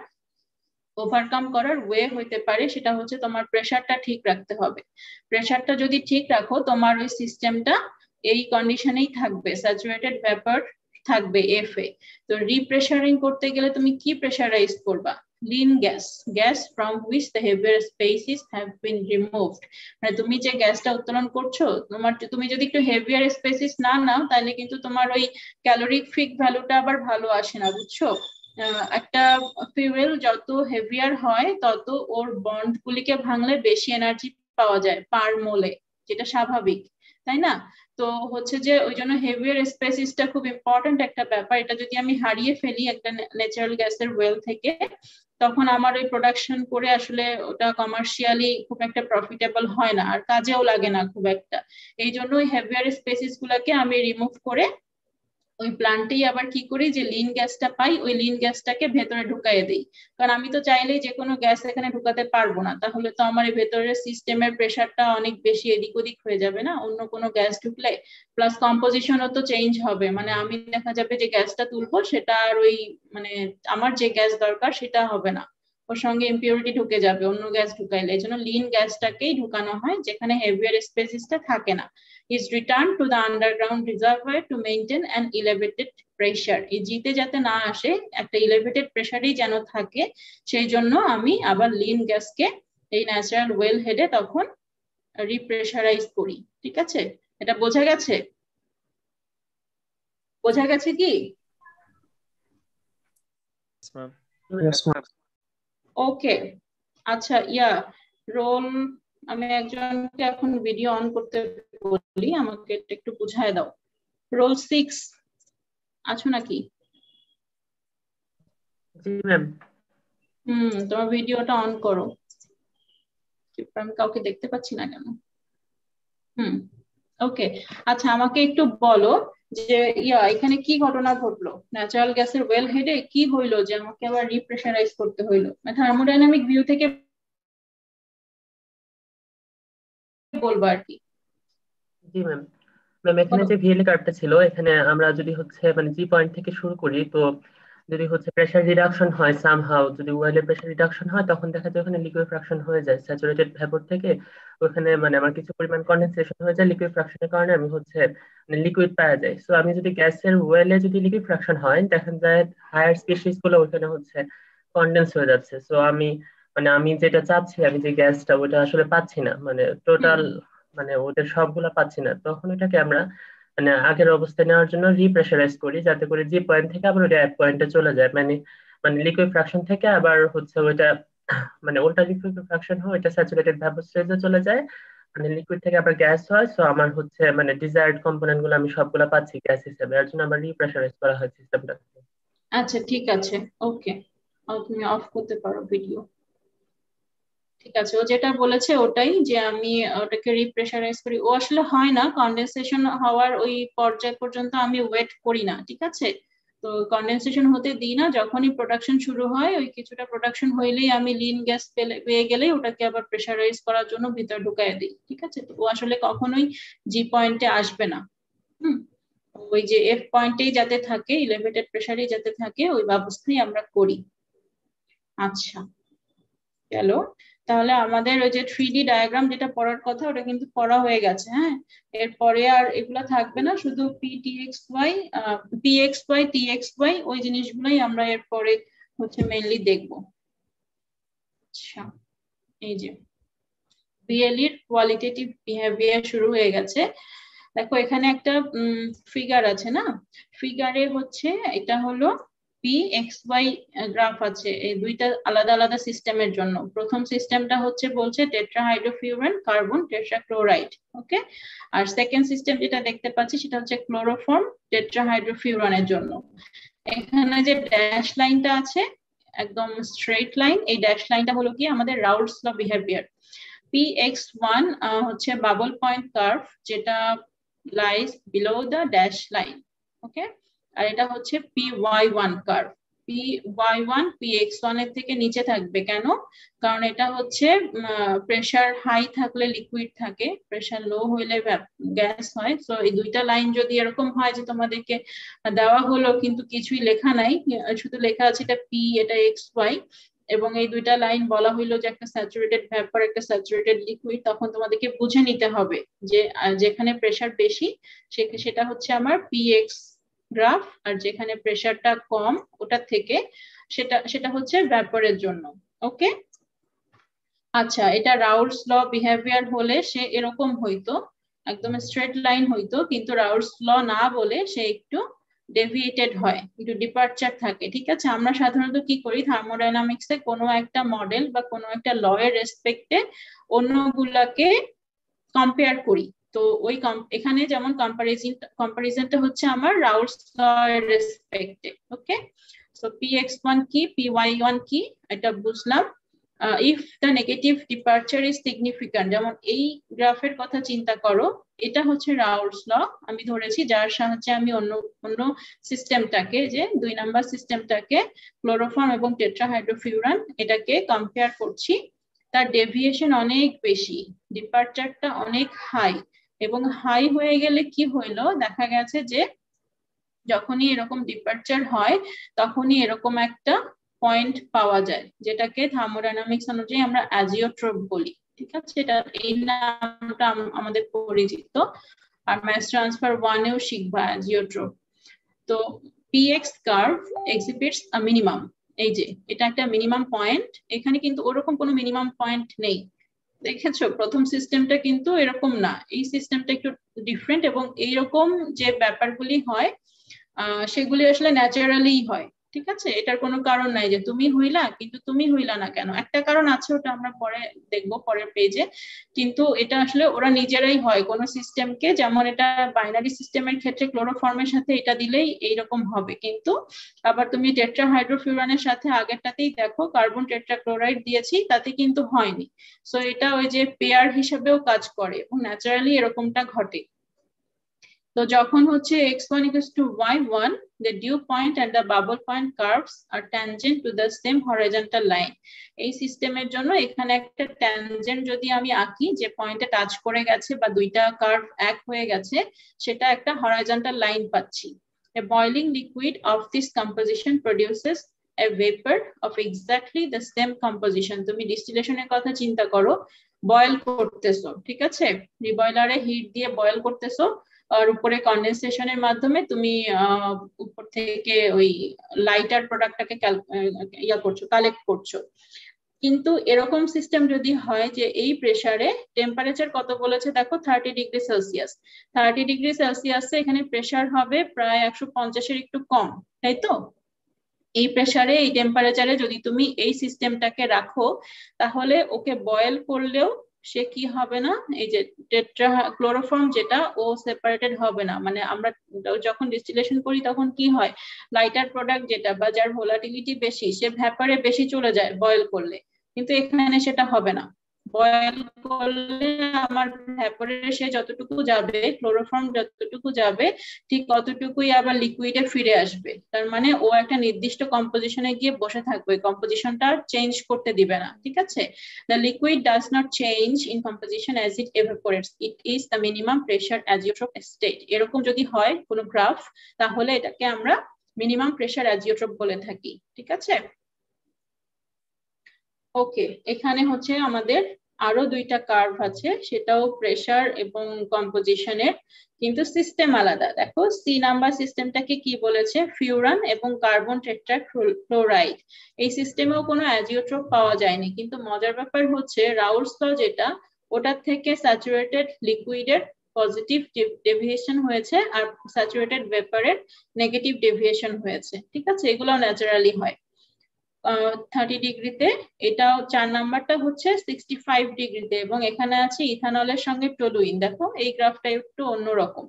ওভারকাম করার ওয়ে হইতে পারে, সেটা হচ্ছে তোমার প্রেসারটা ঠিক রাখতে হবে। প্রেসারটা যদি ঠিক রাখো তোমার ওই সিস্টেমটা এই কন্ডিশনেই থাকবে, স্যাচুরেটেড ভ্যাপর থাকবে এফ এ। তো রিপ্রেসারিং করতে গেলে তুমি কি প্রেসারাইজ করবা? Lean gas, gas from which the heavier species have been removed. মানে তুমি যে গ্যাসটা উত্তোলন করছো, তুমি যদি একটু হেভিয়ার স্পেসিস না নাও তাহলে কিন্তু তোমার ওই ক্যালোরিফিক ভ্যালুটা আবার ভালো আসে না, বুঝছো? একটা ফিউয়েল যত হেভিয়ার হয় তত ওর বন্ড গুলিকে ভাঙলে বেশি এনার্জি পাওয়া যায় পার মোলে, যেটা স্বাভাবিক, তাই না? তো হচ্ছে যে ওই জন্য হেভিয়ার স্পেসিসটা খুব ইম্পর্টেন্ট একটা ব্যাপার। এটা যদি আমি হারিয়ে ফেলি একটা ন্যাচারাল গ্যাসের ওয়েল থেকে, তখন আমার ওই প্রোডাকশন করে আসলে ওটা কমার্শিয়ালি খুব একটা প্রফিটেবল হয় না, আর কাজেও লাগে না খুব একটা। এই জন্য ওই হেভিয়ার স্পেসিস গুলাকে আমি রিমুভ করে ওই প্লান্টেই আবার কি করি, যে লিন গ্যাসটা পাই ওই লিন গ্যাসটাকে ভেতরে ঢুকাইয়ে দিই। কারণ আমি তো চাইলেই যে কোনো গ্যাস এখানে ঢুকাতে পারবো না, তাহলে তো আমার এই ভেতরের সিস্টেমের প্রেসারটা অনেক বেশি এদিক ওদিক হয়ে যাবে না অন্য কোনো গ্যাস ঢুকলে। প্লাস কম্পোজিশনও তো চেঞ্জ হবে, মানে আমি দেখা যাবে যে গ্যাসটা তুলবো সেটা আর ওই মানে আমার যে গ্যাস দরকার সেটা হবে না, ওর সঙ্গে ইম্পিউরিটি ঢুকে যাবে অন্য গ্যাস ঢুকাইলে। এই জন্য লিন গ্যাসটাকেই ঢুকানো হয় যেখানে হেভিয়ার স্পেসিসটা থাকে না। is returned to the underground reservoir to maintain an elevated pressure. এই জিতে যাতে না আসে, একটা এলিভেটেড প্রেসারেই যেন থাকে, সেই জন্য আমি আবার লিন গ্যাসকে এই ন্যাচারাল ওয়েল হেডে তখন রিপ্রেসারাইজ করি। ঠিক আছে, এটা বোঝা গেছে? বোঝা গেছে কি? Yes, ma'am. ওকে, আচ্ছা, রোল, আমি একজনকে এখন ভিডিও অন করতে বলি, আমাকে এটা একটু বুঝায় দাও। রোল 6 আছো নাকি? জি ম্যাম। তোমার ভিডিওটা অন করো। আমি কাউকে দেখতে পাচ্ছি না কেন? ওকে, আচ্ছা, আমাকে একটু বলো যে এখানে কি ঘটনা ঘটলো, ন্যাচারাল গ্যাসের ওয়েল হেডে কি হইলো যে আমাকে আবার রিপ্রেসারাইজ করতে হইলো? থার্মোডাইনামিক ভিউ থেকে বলবো আর কি। জি ম্যাম। ম্যাম এখানে যে ভিএলই কার্ভটা ছিল, এখানে আমরা যদি হচ্ছে মানে জি পয়েন্ট থেকে শুরু করি, তো যদি হচ্ছে প্রেসার রিডাকশন হয় সামহাউ, যদি ওয়েলের প্রেসার রিডাকশন হয় তখন দেখা যায় ওখানে লিকুইফ্যাকশন হয়ে যায় স্যাচুরেটেড ভ্যাপর থেকে। ওখানে মানে আমার কিছু পরিমাণ কনডেনসেশন হয়ে যায়, লিকুইফ্যাকশনের কারণে আমি হচ্ছে মানে লিকুইড পাওয়া যায়। সো আমি যদি গ্যাসের ওয়েলে যদি লিকুইফ্যাকশন হয় দেখা যায় হায়ার স্পিসিস গুলো ওখানে হচ্ছে কনডেন্স হয়ে যাচ্ছে। সো আমি যেটা চাচ্ছি, আমি যে গ্যাসটা ওটা আসলে পাচ্ছি না, মানে টোটাল মানে ওদের সবগুলা পাচ্ছি না। তখন এটাকে আমরা মানে আগের অবস্থায় নেওয়ার জন্য রিপ্রেসারাইজ করি, যাতে করে জি পয়েন্ট থেকে আবার ওটা এক পয়েন্টে চলে যায়, মানে মানে লিকুইফ্যাকশন থেকে আবার হচ্ছে ওইটা মানে উল্টা লিকুইফ্যাকশন হয়, ওইটা স্যাচুরেটেড ভ্যাপর স্টেজে চলে যায়, মানে লিকুইড থেকে আবার গ্যাস হয়। সো আমার হচ্ছে মানে ডিজায়ার্ড কম্পোনেন্ট গুলো আমি সবগুলা পাচ্ছি গ্যাস হিসেবে, এর জন্য আবার রিপ্রেসারাইজ করা হয় সিস্টেমটা। আচ্ছা, ঠিক আছে, ওকে, তুমি অফ করতে পারো ভিডিও। ঠিক আছে, ও যেটা বলেছে ওটাই, যে আমি ওটাকে রিপ্রেসারাইজ করি। ও আসলে হয় না, কনডেনসেশন হওয়ার ওই পর্যায় পর্যন্ত আমি ওয়েট করি না, ঠিক আছে? তো কনডেনসেশন হতে দিই না, যখনই প্রোডাকশন শুরু হয় ওই কিছুটা প্রোডাকশন হইলেই আমি লিন গ্যাস পেয়ে গেলেই ওটাকে আবার প্রেসারাইজ করার জন্য ভিতর ঢুকাই দিই। ঠিক আছে, তো ও আসলে কখনোই জি পয়েন্টে আসবে না। ওই যে এফ পয়েন্টেই যাতে থাকে, এলিভেটেড প্রেসারেই যাতে থাকে, ওই ব্যবস্থাই আমরা করি। আচ্ছা, গেল। তাহলে আমাদের ওই যে 3D ডায়াগ্রাম যেটা পড়ার কথা ওটা কিন্তু পড়া হয়ে গেছে। হ্যাঁ, এরপরে আর এগুলা থাকবে না, শুধু PTXY PXY TXY ওই জিনিসগুলোই আমরা এরপরে হচ্ছে মেইনলি দেখবো। আচ্ছা, এই যে BLE এর কোয়ালিটেটিভ বিহেভিয়ার শুরু হয়ে গেছে। দেখো এখানে একটা ফিগার আছে না, ফিগারে হচ্ছে এটা হলো PXY গ্রাফ আছে, এই দুইটা আলাদা আলাদা সিস্টেমের জন্য। প্রথম সিস্টেমটা হচ্ছে বলছে টেট্রাহাইড্রোফিউরান কার্বন টেট্রাক্লোরাইড, ওকে। আর সেকেন্ড সিস্টেম যেটা দেখতে পাচ্ছি সেটা হচ্ছে ক্লোরোফর্ম টেট্রাহাইড্রোফিউরানের জন্য। এখানে যে ড্যাশ লাইনটা আছে একদম স্ট্রেট লাইন, এই ড্যাশ লাইনটা হলো কি আমাদের রাউলস ল বিহেভিয়ার। PX1 হচ্ছে বাবল পয়েন্ট কার্ভ যেটা lies below the dash line, okay. আর এটা হচ্ছে PY1 কার্ভ। PY1 PX1 এর থেকে নিচে থাকবে কেন? কারণ এটা হচ্ছে প্রেসার হাই থাকলে লিকুইড থাকে, প্রেসার লো হইলে গ্যাস হয়। তো এই দুইটা লাইন যদি এরকম হয় যে তোমাদেরকে দেওয়া হলো কিন্তু কিছুই লেখা নাই, শুধু লেখা আছে এটা P, এটা XY, এবং এই দুইটা লাইন বলা হইলো যে একটা স্যাচুরেটেড ভ্যাপর একটা স্যাচুরেটেড লিকুইড, তখন তোমাদেরকে বুঝে নিতে হবে যে যেখানে প্রেসার বেশি সেটা হচ্ছে আমার PX গ্রাফ, আর যেখানে প্রেসারটা কম ওটার থেকে সেটা হচ্ছে ভ্যাপরের জন্য, ওকে। আচ্ছা, এটা রাউলস ল বিহেভিয়ার হলে সে এরকম হইতো, একদম স্ট্রেট লাইন হইতো, কিন্তু রাউলস ল না বলে সে একটু ডেভিয়েটেড হয়, একটু ডিপারচার থাকে, ঠিক আছে। আমরা সাধারণত কি করি থার্মোডাইনামিক্সে কোনো একটা মডেল বা কোনো একটা ল এর রেসপেক্টে অন্যগুলাকে কম্পেয়ার করি। তো ওই এখানে যেমন কম্পারিজনটা হচ্ছে আমার রাউলস ল এর রেসপেক্টে, ওকে। সো PX1 কি PY1 কি এটা বুঝলাম। If the negative departure is significant, যেমন এই গ্রাফের কথা চিন্তা করো, এটা হচ্ছে রাউলস ল আমি ধরেছি, যার সাহায্যে আমি অন্য সিস্টেমটাকে, যে 2 নাম্বার সিস্টেমটাকে ক্লোরোফর্ম এবং টেট্রাহাইড্রোফিউরান, এটাকে কম্পেয়ার করছি। তার ডেভিয়েশন অনেক বেশি, ডিপারচারটা অনেক হাই, এবং হাই হয়ে গেলে কি হইলো দেখা গেছে যে যখনই এরকম ডিপারচার হয় তখনই এরকম একটা পয়েন্ট পাওয়া যায়, যেটাকে থার্মোডাইনামিক্স অনুযায়ী আমরা অ্যাজিওট্রপ বলি, ঠিক আছে। এটা এই নামটা আমাদের পরিচিত, আর ম্যাস ট্রান্সফার 1 এও শিখবা অ্যাজিওট্রপ। তো PX কার্ভ এক্সিবিটস আ মিনিমাম, এই যে এটা একটা মিনিমাম পয়েন্ট, এখানে কিন্তু ওরকম কোনো মিনিমাম পয়েন্ট নেই, দেখেছো। প্রথম সিস্টেমটা কিন্তু এরকম না, এই সিস্টেমটা একটু ডিফারেন্ট, এবং এইরকম যে ব্যাপারগুলি হয় সেগুলি আসলে ন্যাচারালি হয়, ঠিক আছে। এটার কোনো কারণ নাই যে তুমি হইলা কিন্তু তুমি হইলা না কেন, একটা কারণ আছে, ওটা আমরা পরে দেখবো পরের পেজে। কিন্তু এটা আসলে ওরা নিজেরাই হয় কোনো সিস্টেমকে, যেমন এটা বাইনারি সিস্টেমের ক্ষেত্রে ক্লোরোফর্মের সাথে এটা দিলেই এইরকম হবে, কিন্তু আবার তুমি টেট্রাহাইড্রোফিউরানের সাথে আগেরটাতেই দেখো কার্বন টেট্রাক্লোরাইড দিয়েছি, তাতে কিন্তু হয়নি। সো এটা ওই যে পেয়ার হিসেবেও কাজ করে, এবং ন্যাচারালি এরকমটা ঘটে। তো যখন হচ্ছে x1 equals to y1, the dew point and the bubble point curves are tangent to the same horizontal line. এই সিস্টেমের জন্য এখানে একটা ট্যানজেন্ট যদি আমি আঁকি, যে পয়েন্টে টাচ করে গেছে বা দুইটা কার্ভ এক হয়ে গেছে, সেটা একটা হরাইজন্টাল লাইন পাচ্ছি। A boiling liquid of this composition produces a vapor of exactly the same composition. তুমি ডিস্টিলেশনের কথা চিন্তা করো, বয়েল করতেছো, ঠিক আছে, রিবয়লারে হিট দিয়ে বয়েল করতেছো, আর উপরে কন্ডেনসেশনের মাধ্যমে তুমি উপর থেকে ওই লাইটার প্রোডাক্টটাকে কালেক্ট করছো। কিন্তু এরকম সিস্টেম যদি হয় যে এই প্রেসারে টেম্পারেচার কত বলেছে দেখো 30 ডিগ্রি সেলসিয়াস, 30 ডিগ্রি সেলসিয়াসে এখানে প্রেসার হবে প্রায় 150-এর একটু কম, তাই তো। এই প্রেসারে এই টেম্পারেচারে যদি তুমি এই সিস্টেমটাকে রাখো, তাহলে ওকে বয়েল করলেও সে কি হবে না, এই যে ক্লোরোফর্ম যেটা ও সেপারেটেড হবে না, মানে আমরা যখন ডিস্টিলেশন করি তখন কি হয়, লাইটার প্রোডাক্ট যেটা বা যার ভোলাটিলিটি বেশি সে ভ্যাপারে বেশি চলে যায় বয়েল করলে, কিন্তু এখানে সেটা হবে না। বয়েল করলে আমার ভ্যাপরে সে যতটুকু যাবে, ক্লোরোফর্ম যতটুকু যাবে ঠিক ততটুকুই আবার লিকুইডে ফিরে আসবে, তার মানে ও একটা নির্দিষ্ট কম্পোজিশনে গিয়ে বসে থাকবে, কম্পোজিশনটা চেঞ্জ করতে দিবে না, ঠিক আছে। The liquid does not change in composition as it evaporates. It is the minimum pressure azeotrope state. এরকম যদি হয় কোনো গ্রাফ, তাহলে এটাকে আমরা মিনিমাম প্রেসার অ্যাজিওট্রপ বলে থাকি, ঠিক আছে। ওকে, এখানে হচ্ছে আমাদের আরো দুইটা কার্ভ আছে, সেটাও প্রেসার এবং কম্পোজিশনের, কিন্তু সিস্টেম আলাদা। দেখো সি নাম্বার সিস্টেমটাকে কি বলেছে, ফিউরান এবং কার্বন টেট্রাক্লোরাইড। এই সিস্টেমেও কোনো অ্যাজিওট্রপ পাওয়া যায়নি, কিন্তু মজার ব্যাপার হচ্ছে রাউলস ল যেটা, ওটার থেকে স্যাচুরেটেড লিকুইডের পজিটিভ ডেভিয়েশন হয়েছে আর স্যাচুরেটেড ভেপারের নেগেটিভ ডেভিয়েশন হয়েছে, ঠিক আছে, এগুলো ন্যাচারালি হয়। 30 ডিগ্রিতে, এটাও 4 নাম্বারটা হচ্ছে 65 ডিগ্রিতে, এবং এখানে আছে ইথানলের সঙ্গে টলুইন। দেখো এই গ্রাফটা একটু অন্যরকম,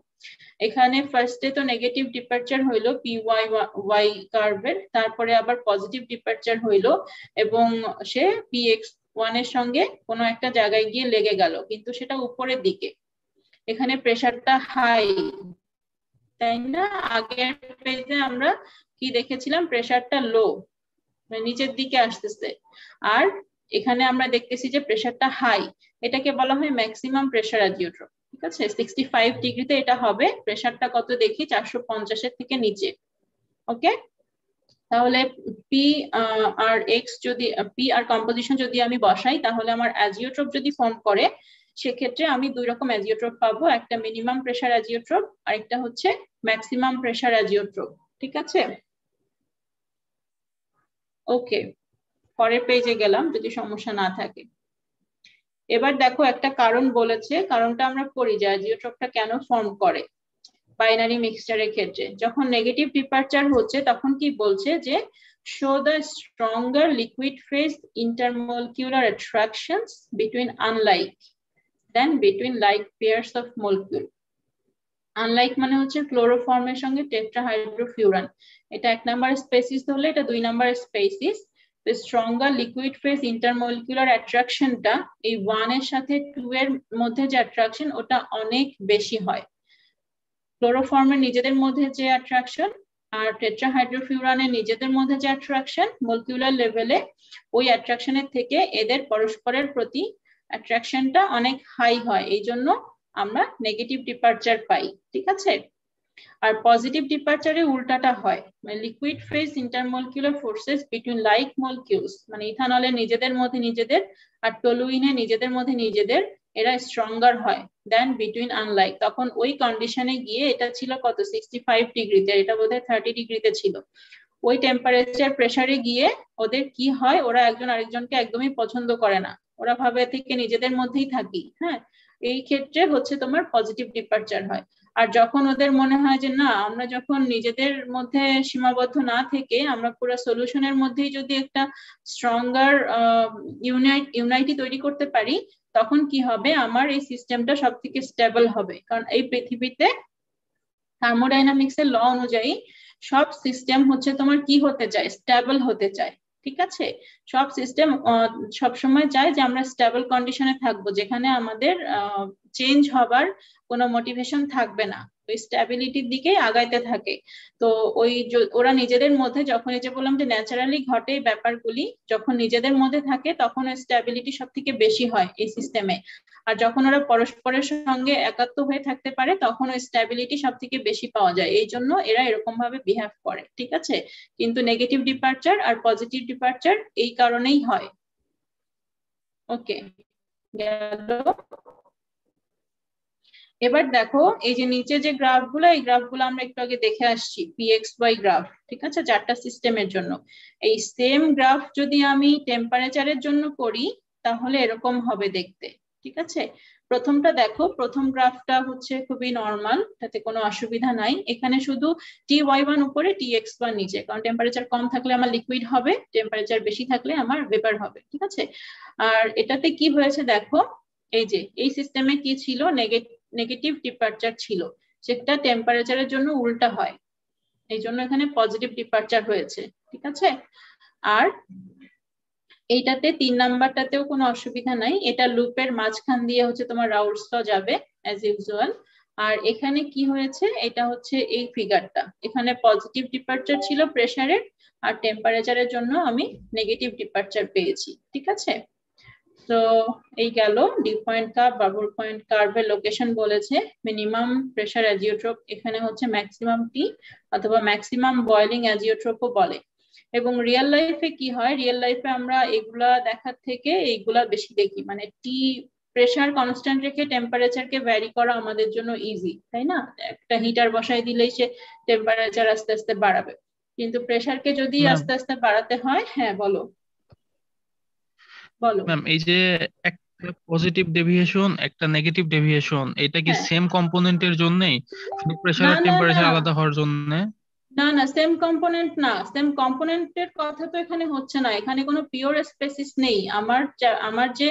এখানে ফার্স্টে তো নেগেটিভ ডিপারচার হইলো PY কার্ভের, তারপরে আবার পজিটিভ ডিপারচার হইলো এবং সে PX1 এর সঙ্গে কোনো একটা জায়গায় গিয়ে লেগে গেল, কিন্তু সেটা উপরের দিকে, এখানে প্রেসারটা হাই, তাই না? আগের পেজে আমরা কি দেখেছিলাম, প্রেসারটা লো, নিচের দিকে আসতেছে, আর এখানে আমরা দেখতেছি যে প্রেসারটা হাই, এটাকে বলা হয় ম্যাক্সিমাম প্রেসার অ্যাজিওট্রপ, ঠিক আছে। 65 ডিগ্রিতে এটা হবে, প্রেসারটা কত দেখি, 450 এর থেকে নিচে। ওকে, তাহলে পি আর এক্স যদি, পি আর কম্পোজিশন যদি আমি বসাই, তাহলে আমার অ্যাজিওট্রপ যদি ফর্ম করে, সেক্ষেত্রে আমি দুই রকম অ্যাজিওট্রপ পাবো, একটা মিনিমাম প্রেসার অ্যাজিওট্রপ আর একটা হচ্ছে ম্যাক্সিমাম প্রেসার অ্যাজিওট্রপ, ঠিক আছে। ওকে, পরের পেজে গেলাম যদি সমস্যা না থাকে। এবার দেখো একটা কারণ বলেছে, কারণটা আমরা পড়ি যে অ্যাজিওট্রপটা কেন ফর্ম করে বাইনারি মিক্সচারের ক্ষেত্রে। যখন নেগেটিভ ডিপারচার হচ্ছে তখন কি বলছে যে so the stronger liquid phase intermolecular attractions between unlike than between like pairs of molecule. Unlike মানে হচ্ছে ক্লোরোফর্মের সঙ্গে টেট্রাহাইড্রোফিউরান, এটা 1 নাম্বার স্পেসিস হলে এটা 2 number species. Stronger liquid phase intermolecular অ্যাট্রাকশনটা এই 1 এর সাথে 2 এর মধ্যে যে অ্যাট্রাকশন ওটা অনেক বেশি হয়। ক্লোরোফর্মের নিজেদের মধ্যে যে অ্যাট্রাকশন আর টেট্রাহাইড্রোফিউরানের নিজেদের মধ্যে যে অ্যাট্রাকশন মলিকিউলার লেভেলে, ওই অ্যাট্রাকশনের থেকে এদের পরস্পরের প্রতি অ্যাট্রাকশনটা অনেক হাই হয়, এই জন্য আমরা নেগেটিভ ডিপারচার পাই, ঠিক আছে। আর পজিটিভ ডিপারচারে উল্টাটা হয়, মানে liquid phase intermolecular forces between like molecules, মানে ইথানলের নিজেদের মধ্যে নিজেদের আর টলুইনের নিজেদের মধ্যে নিজেদের, এরা স্ট্রঙ্গার হয় দেন বিটুইন আনলাইক। তখন ওই কন্ডিশনে গিয়ে, এটা ছিল কত 65 ডিগ্রিতে, এটা বোধহয় 30 ডিগ্রিতে ছিল, ওই টেম্পারেচার প্রেসারে গিয়ে ওদের কি হয়, ওরা একজন আরেকজনকে একদমই পছন্দ করে না, ওরা ভাবে থেকে নিজেদের মধ্যেই থাকি, হ্যাঁ, এই ক্ষেত্রে হচ্ছে তোমার পজিটিভ ডিপারচার হয়। আর যখন ওদের মনে হয় যে না, আমরা যখন নিজেদের মধ্যে সীমাবদ্ধ না থেকে আমরা পুরো সলিউশনের মধ্যেই যদি একটা স্ট্রঙ্গার ইউনাইটি তৈরি করতে পারি, তখন কি হবে, আমার এই সিস্টেমটা সব থেকে স্টেবল হবে। কারণ এই পৃথিবীতে থার্মোডাইনামিক্স এর ল অনুযায়ী সব সিস্টেম হচ্ছে তোমার কি হতে চায়, স্টেবল হতে চায়, ঠিক আছে। সব সিস্টেম সবসময় চায় যে আমরা স্টেবল কন্ডিশনে থাকবো, যেখানে আমাদের চেঞ্জ হবার কোনো মোটিভেশন থাকবে না, ওই স্টেবিলিটির দিকেই আগাইতে থাকে। তো ওই ওরা নিজেদের মধ্যে, যখন এই যে বললাম যে ন্যাচারালি ঘটে ব্যাপারগুলি, যখন নিজেদের মধ্যে থাকে তখন স্টেবিলিটি সব থেকে বেশি হয় এই সিস্টেমে, আর যখন ওরা পরস্পরের সঙ্গে একাত্ম হয়ে থাকতে পারে তখন ওই স্টেবিলিটি সব থেকে বেশি পাওয়া যায়, এই জন্য এরা এরকম ভাবে বিহেভ করে, ঠিক আছে। কিন্তু নেগেটিভ ডিপারচার আর পজিটিভ ডিপারচার এই কারণেই হয়। ওকে, গেল। এবার দেখো এই যে নিচে যে গ্রাফগুলো, এই গ্রাফগুলো আমরা একটু আগে দেখে আসছি, PXY গ্রাফ, ঠিক আছে, 4টা সিস্টেমের জন্য। এই সেম গ্রাফ যদি আমি টেম্পারেচারের জন্য করি তাহলে এরকম হবে দেখতে, ঠিক আছে। প্রথমটা দেখো, প্রথম গ্রাফটা হচ্ছে খুবই নরমাল, তাতে কোনো অসুবিধা নাই। এখানে শুধু TY1 উপরে TX1 নিচে, কারণ টেম্পারেচার কম থাকলে আমার লিকুইড হবে, টেম্পারেচার বেশি থাকলে আমার ভেপার হবে, ঠিক আছে। আর এটাতে কি হয়েছে দেখো, এই যে এই সিস্টেমে কি ছিল, নেগেটিভ ডিপারচার ছিল, সেটা টেম্পারেচারের জন্য উল্টা হয়, এই জন্য এখানে পজিটিভ ডিপারচার হয়েছে, ঠিক আছে। আর এইটাতে 3 নাম্বারটাতেও কোনো অসুবিধা নাই, এটা লুপের মাঝখান দিয়ে হচ্ছে তোমার রাউলস ল যাবে অ্যাজ ইউজুয়াল। আর এখানে কি হয়েছে, এটা হচ্ছে এই ফিগারটা, এখানে পজিটিভ ডিপারচার ছিল প্রেসারের, আর টেম্পারেচারের জন্য আমি নেগেটিভ ডিপারচার পেয়েছি, ঠিক আছে। তো এই গেল deep point curve, bubble point কার্ভের লোকেশন বলেছে, মিনিমাম প্রেসার অ্যাজিওট্রপ এখানে হচ্ছে ম্যাক্সিমাম টি অথবা ম্যাক্সিমাম বয়লিং অ্যাজিওট্রপও বলে। এবং রিয়েল লাইফে কি হয়, রিয়েল লাইফে আমরা এগুলা দেখার থেকে এইগুলা বেশি দেখি, মানে টি প্রেসার কনস্ট্যান্ট রেখে টেম্পারেচারকে ভ্যারি করা আমাদের জন্য ইজি, তাই না, একটা হিটার বসাই দিলেই সে টেম্পারেচার আস্তে আস্তে বাড়াবে, কিন্তু প্রেসারকে যদি আস্তে আস্তে বাড়াতে হয়, হ্যাঁ বলো বলো। ম্যাম এই যে পজিটিভ ডেভিয়েশন একটা নেগেটিভ ডেভিয়েশন, এটা কি হ্যাঁ, সেম কম্পোনেন্টের জন্যই, শুধু প্রেসার না আর না টেম্পারেচার না আলাদা হওয়ার জন্য? না না, সেম কম্পোনেন্ট না, সেম কম্পোনেন্টের কথা তো এখানে হচ্ছে না, এখানে কোনো পিওর স্পেসিস নেই। আমার যে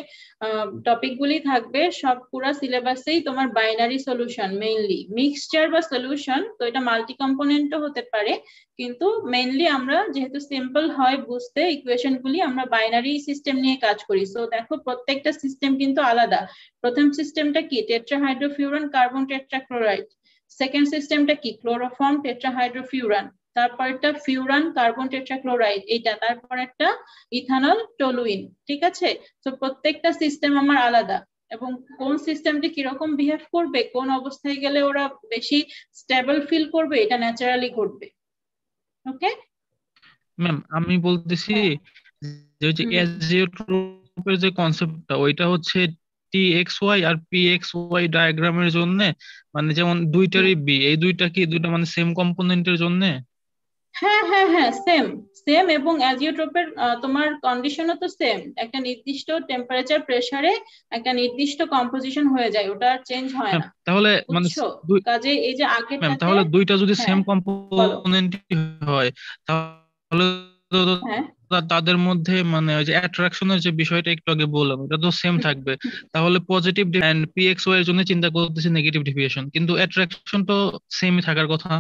টপিক গুলি থাকবে সব পুরো সিলেবাসেই তোমার বাইনারি সলিউশন, মেইনলি মিক্সচার বা সলিউশন, তো এটা মাল্টি কম্পোনেন্টও হতে পারে, কিন্তু মেইনলি আমরা যেহেতু সিম্পল হয় বুঝতে ইকুয়েশন গুলি, আমরা বাইনারি সিস্টেম নিয়ে কাজ করি। সো দেখো প্রত্যেকটা সিস্টেম কিন্তু আলাদা। প্রথম সিস্টেমটা কি, টেট্রাহাইড্রোফিউরান কার্বন টেট্রাক্লোরাইড। সেকেন্ড সিস্টেমটা কি, ক্লোরোফর্ম টেট্রাহাইড্রোফিউরান। তারপরটা ফিউরান কার্বন টেট্রাক্লোরাইড এইটা, তারপর একটা ইথানল টলুইন। ঠিক আছে, তো প্রত্যেকটা সিস্টেম আমার আলাদা, এবং কোন সিস্টেমটি কিরকম বিহেভ করবে, কোন অবস্থায় গেলে ওরা বেশি স্টেবল ফিল করবে, এটা ন্যাচারালি ঘটবে। ওকে ম্যাম আমি বলতেছি যে ওই যে অ্যাজিওট্রোপের যে কনসেপ্টটা, ওইটা হচ্ছে টিএক্সওয়াই আর পিএক্সওয়াই ডায়াগ্রামের জন্য, মানে যেমন দুইটারই বি, এই দুইটা মানে সেম কম্পোনেন্টের জন্য? হ্যাঁ হ্যাঁ হ্যাঁ, সেম সেম, এবং অ্যাজিওট্রোপের তোমার কন্ডিশনও তো সেম, একটা নির্দিষ্ট টেম্পারেচার প্রেসারে একটা নির্দিষ্ট কম্পোজিশন হয়ে যায়, ওটা আর চেঞ্জ হয় ম্যাম না। তাহলে মানে বুঝছো, দুই কাজে এই যে ম্যাম আগেরটাতে। তাহলে দুইটা যদি হ্যাঁ সেম বলো। কম্পোনেন্ট হয়, তাহলে তো হ্যাঁ তাদের মধ্যে মানে ওই যে অ্যাট্রাকশনের যে বিষয়টা একটু আগে বললাম, এটা তো সেম থাকবে। তাহলে পজিটিভ এন্ড পিএক্সওয়াই এর জন্য চিন্তা করতেছি নেগেটিভ ডেভিয়েশন, কিন্তু অ্যাট্রাকশন তো সেমই থাকার কথা।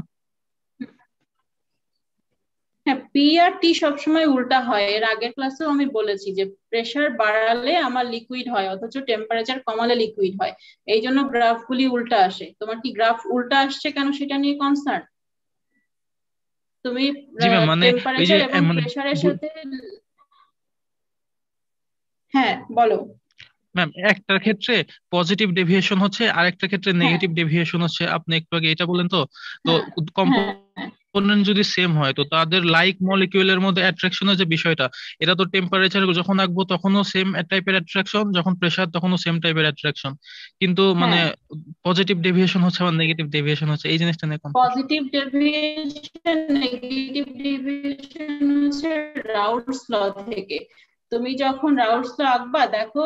হ্যাঁ, পি আর টি সবসময় উল্টা হয়, এর আগের ক্লাসেও আমি বলেছি যে প্রেসার বাড়ালে আমার লিকুইড হয়, অথচ টেম্পারেচার কমালে লিকুইড হয়, এই জন্য গ্রাফ গুলি উল্টা আসে। তোমার কি গ্রাফ উল্টা আসছে কেন সেটা নিয়ে কনসার্ন? তুমি জি ম্যাম, মানে এই যে টেম্পারেচার এবং মানে প্রেসারের সাথে। হ্যাঁ বলো। ম্যাম একটার ক্ষেত্রে পজিটিভ ডেভিয়েশন হচ্ছে, আরেকটা ক্ষেত্রে হ্যাঁ নেগেটিভ ডেভিয়েশন হচ্ছে, আপনি একটু আগে এটা বলেন তো। তো হ্যাঁ হ্যাঁ হ্যাঁ। কম্পোনেন্ট যদি সেম হয়, তো তাদের লাইক মলিকিউলের মধ্যে অ্যাট্রাকশনের যে বিষয়টা, এটা তো টেম্পারেচার যখন আঁকবো তখনও সেম টাইপের অ্যাট্রাকশন, যখন প্রেসার তখনও সেম টাইপের অ্যাট্রাকশন, কিন্তু মানে হ্যাঁ, পজিটিভ ডেভিয়েশন হচ্ছে আবার নেগেটিভ ডেভিয়েশন হচ্ছে, এই জিনিসটা নিয়ে confusion. Positive deviation negative deviation হচ্ছে রাউল্টস ল থেকে। তুমি যখন রাউল্টস ল আঁকবা, দেখো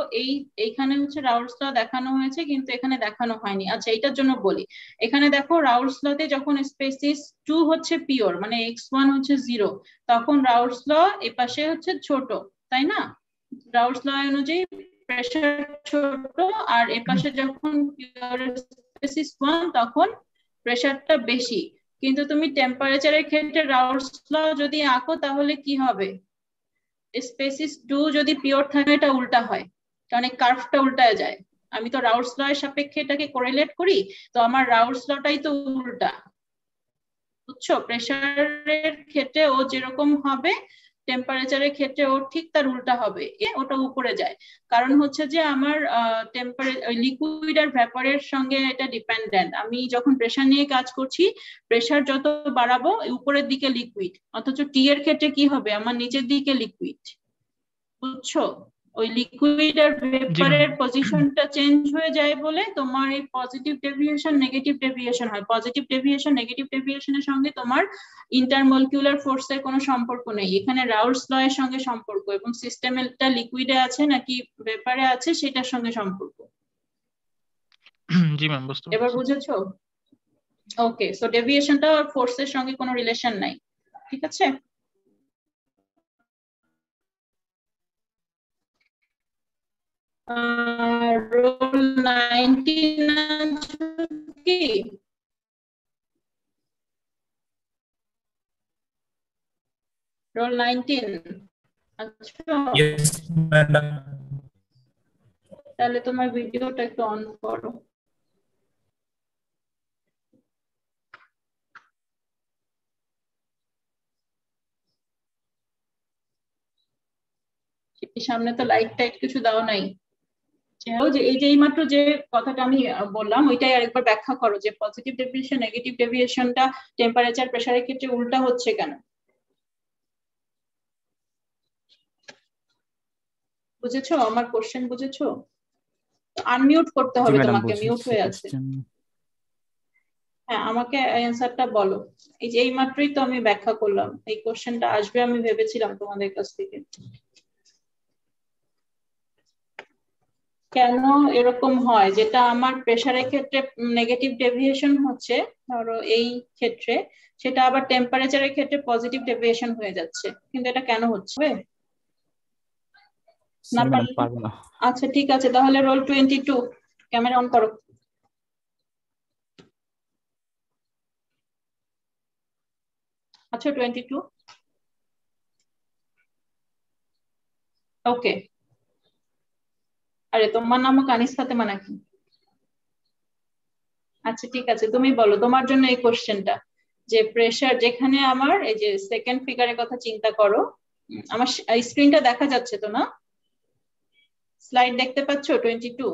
এইখানে হচ্ছে রাউল্টস ল দেখানো হয়েছে, কিন্তু এখানে দেখানো হয়নি। আচ্ছা, এটার জন্য বলি, এখানে দেখো রাউল্টস লতে যখন স্পেসিস 2 হচ্ছে পিওর, মানে x1 হচ্ছে 0, তখন রাউল্টস ল এ পাশে হচ্ছে ছোট, তাই না? রাউল্টস ল অনুযায়ী প্রেসার ছোট, আর এ পাশে যখন পিওর স্পেসিস 1 তখন প্রেসারটা বেশি। কিন্তু তুমি টেম্পারেচারের ক্ষেত্রে রাউল্টস ল যদি আঁকো তাহলে কি হবে, স্পেসিস 2 যদি পিওর থাকে এটা উল্টা হয়, কারণ এই কার্ভটা উল্টায় যায়। আমি তো রাউল্টস ল এর সাপেক্ষে এটাকে কোরিলেট করি, তো আমার রাউল্টস লটাই তো উল্টা। বুঝছো, প্রেসারের ক্ষেত্রে ও যেরকম হবে, টেম্পারেচারের ক্ষেত্রে ও ঠিক তার উল্টা হবে, ওটা উপরে যায়। কারণ হচ্ছে যে আমার লিকুইড আর ভ্যাপরের সঙ্গে এটা ডিপেন্ডেন্ট। আমি যখন প্রেসার নিয়ে কাজ করছি, প্রেসার যত বাড়াবো উপরের দিকে লিকুইড, অথচ টি এর ক্ষেত্রে কি হবে, আমার নিচের দিকে লিকুইড। বুঝছো, ওই লিকুইড আর জি ম্যাম। ভেপারের পজিশনটা চেঞ্জ হয়ে যায় বলে তোমার এই পজিটিভ ডেভিয়েশন নেগেটিভ ডেভিয়েশন হয়। পজিটিভ ডেভিয়েশন নেগেটিভ ডেভিয়েশনের সঙ্গে তোমার ইন্টারমলিকুলার ফোর্সের কোনো সম্পর্ক নেই, এখানে রাউল্টস ল এর সঙ্গে সম্পর্ক, এবং সিস্টেমটা লিকুইডে আছে নাকি ভেপারে আছে সেটার সঙ্গে সম্পর্ক। জি ম্যাম, বুঝতে এবার পারছি। বুঝেছো? ওকে, সো ডেভিয়েশনটা ফোর্সের সঙ্গে কোনো রিলেশন নাই। ঠিক আছে, রোল 19 কি? রোল 19। আচ্ছা, Yes, madam. তাহলে তোমার ভিডিওটা একটু অন করো। সামনে তো লাইট টাইট কিছু দাও নাই। যে এই যে এইমাত্র যে কথাটা আমি বললাম ওইটাই আরেকবার ব্যাখ্যা করো, যে পজিটিভ ডেভিয়েশন নেগেটিভ ডেভিয়েশনটা টেম্পারেচার প্রেসারের ক্ষেত্রে উল্টা হচ্ছে কেন? বুঝেছো আমার কোশ্চেন? বুঝেছো? আনমিউট করতে জি হবে ম্যাডাম, তোমাকে, মিউট বুঝেছি হয়ে আছে। কোশ্চেন। হ্যাঁ, আমাকে অ্যান্সারটা বলো। এই যে এইমাত্রই তো আমি ব্যাখ্যা করলাম, এই কোশ্চেনটা আসবে আমি ভেবেছিলাম তোমাদের কাছ থেকে। কেন এরকম হয়, যেটা আমার প্রেসারের ক্ষেত্রে নেগেটিভ ডেভিয়েশন হচ্ছে ধরো এই ক্ষেত্রে, সেটা আবার টেম্পারেচারের ক্ষেত্রে পজিটিভ ডেভিয়েশন হয়ে যাচ্ছে, কিন্তু এটা কেন হচ্ছে না ম্যাডাম পারলে? পারবো না। আচ্ছা ঠিক আছে, তাহলে রোল 22 ক্যামেরা অন করো। আচ্ছা 22 ওকে। আরে তোমার নামও কানিস ফাতেমা নাকি? আচ্ছা ঠিক আছে, তুমি বলো তোমার জন্য এই কোশ্চেনটা, যে প্রেসার যেখানে আমার এই যে সেকেন্ড ফিগারের কথা চিন্তা করো, আমার স্ক্রিনটা দেখা যাচ্ছে তো না? স্লাইড দেখতে পাচ্ছো 22?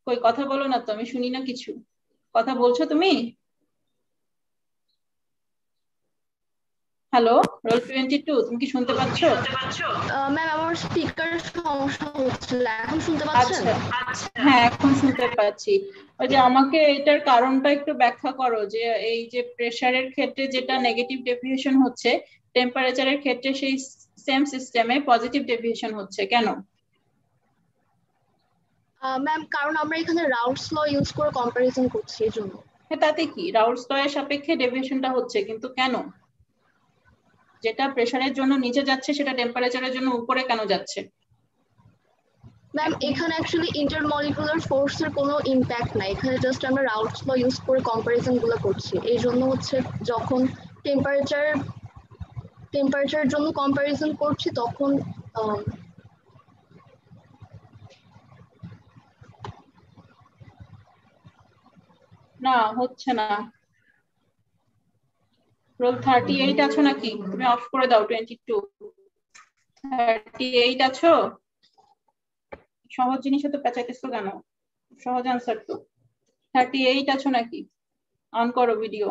কই কথা বলো না তো, আমি শুনি না কিছু। কথা বলছো তুমি? হ্যালো, রোল 22 তুমি কি শুনতে পাচ্ছো? ম্যাম আমার স্পিকার সমস্যা হচ্ছিল, এখন শুনতে পাচ্ছেন? আচ্ছা হ্যাঁ এখন শুনতে পাচ্ছি। ওই যে আমাকে এটার কারণটা একটু ব্যাখ্যা করো, যে এই যে প্রেসারের ক্ষেত্রে যেটা নেগেটিভ ডেভিয়েশন হচ্ছে, টেম্পারেচারের ক্ষেত্রে সেই সেম সিস্টেমে পজিটিভ ডেভিয়েশন হচ্ছে কেন? ম্যাম কারণ আমরা এখানে রাউলস ল ইউজ করে কম্পারিজন করছি এই জন্য। হ্যাঁ তাতে কি, রাউলস ল এর সাপেক্ষে ডেভিয়েশনটা হচ্ছে, কিন্তু কেন? যেটা প্রেসারের জন্য নিচে যাচ্ছে সেটা টেম্পারেচারের জন্য উপরে কেন যাচ্ছে? ম্যাম এখানে অ্যাকচুয়ালি ইন্টারমলিকুলার ফোর্সের কোনো ইমপ্যাক্ট নাই, এখানে জাস্ট আমরা রাউলস ল ইউজ করে কম্পারিজন গুলো করছি। এই জন্য হচ্ছে যখন টেম্পারেচারের জন্য কম্পারিজন করছি তখন না হচ্ছে না। রোল 38 আছো নাকি? তুমি অফ করে দাও 22। 38 আছো? সহজ জিনিস তো পেঁচাইতেছো কেন? সহজ আনসার তো। 38 আছো নাকি? অন করো ভিডিও।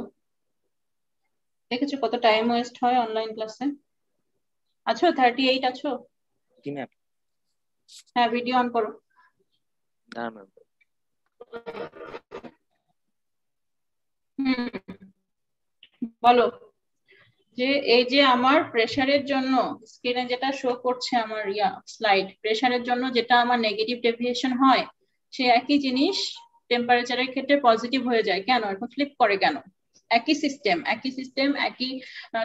দেখেছো কত টাইম ওয়েস্ট হয় অনলাইন ক্লাসে? আছো 38 আছো? জি ম্যাম। হ্যাঁ ভিডিও অন করো। না ম্যাম। বলো যে এই যে আমার প্রেসারের জন্য স্ক্রিনে যেটা শো করছে আমার স্লাইড, প্রেসারের জন্য যেটা আমার নেগেটিভ ডেভিয়েশন হয়, সে একই জিনিস টেম্পারেচারের ক্ষেত্রে পজিটিভ হয়ে যায় কেন? এখন ফ্লিপ করে কেন? একই সিস্টেম একই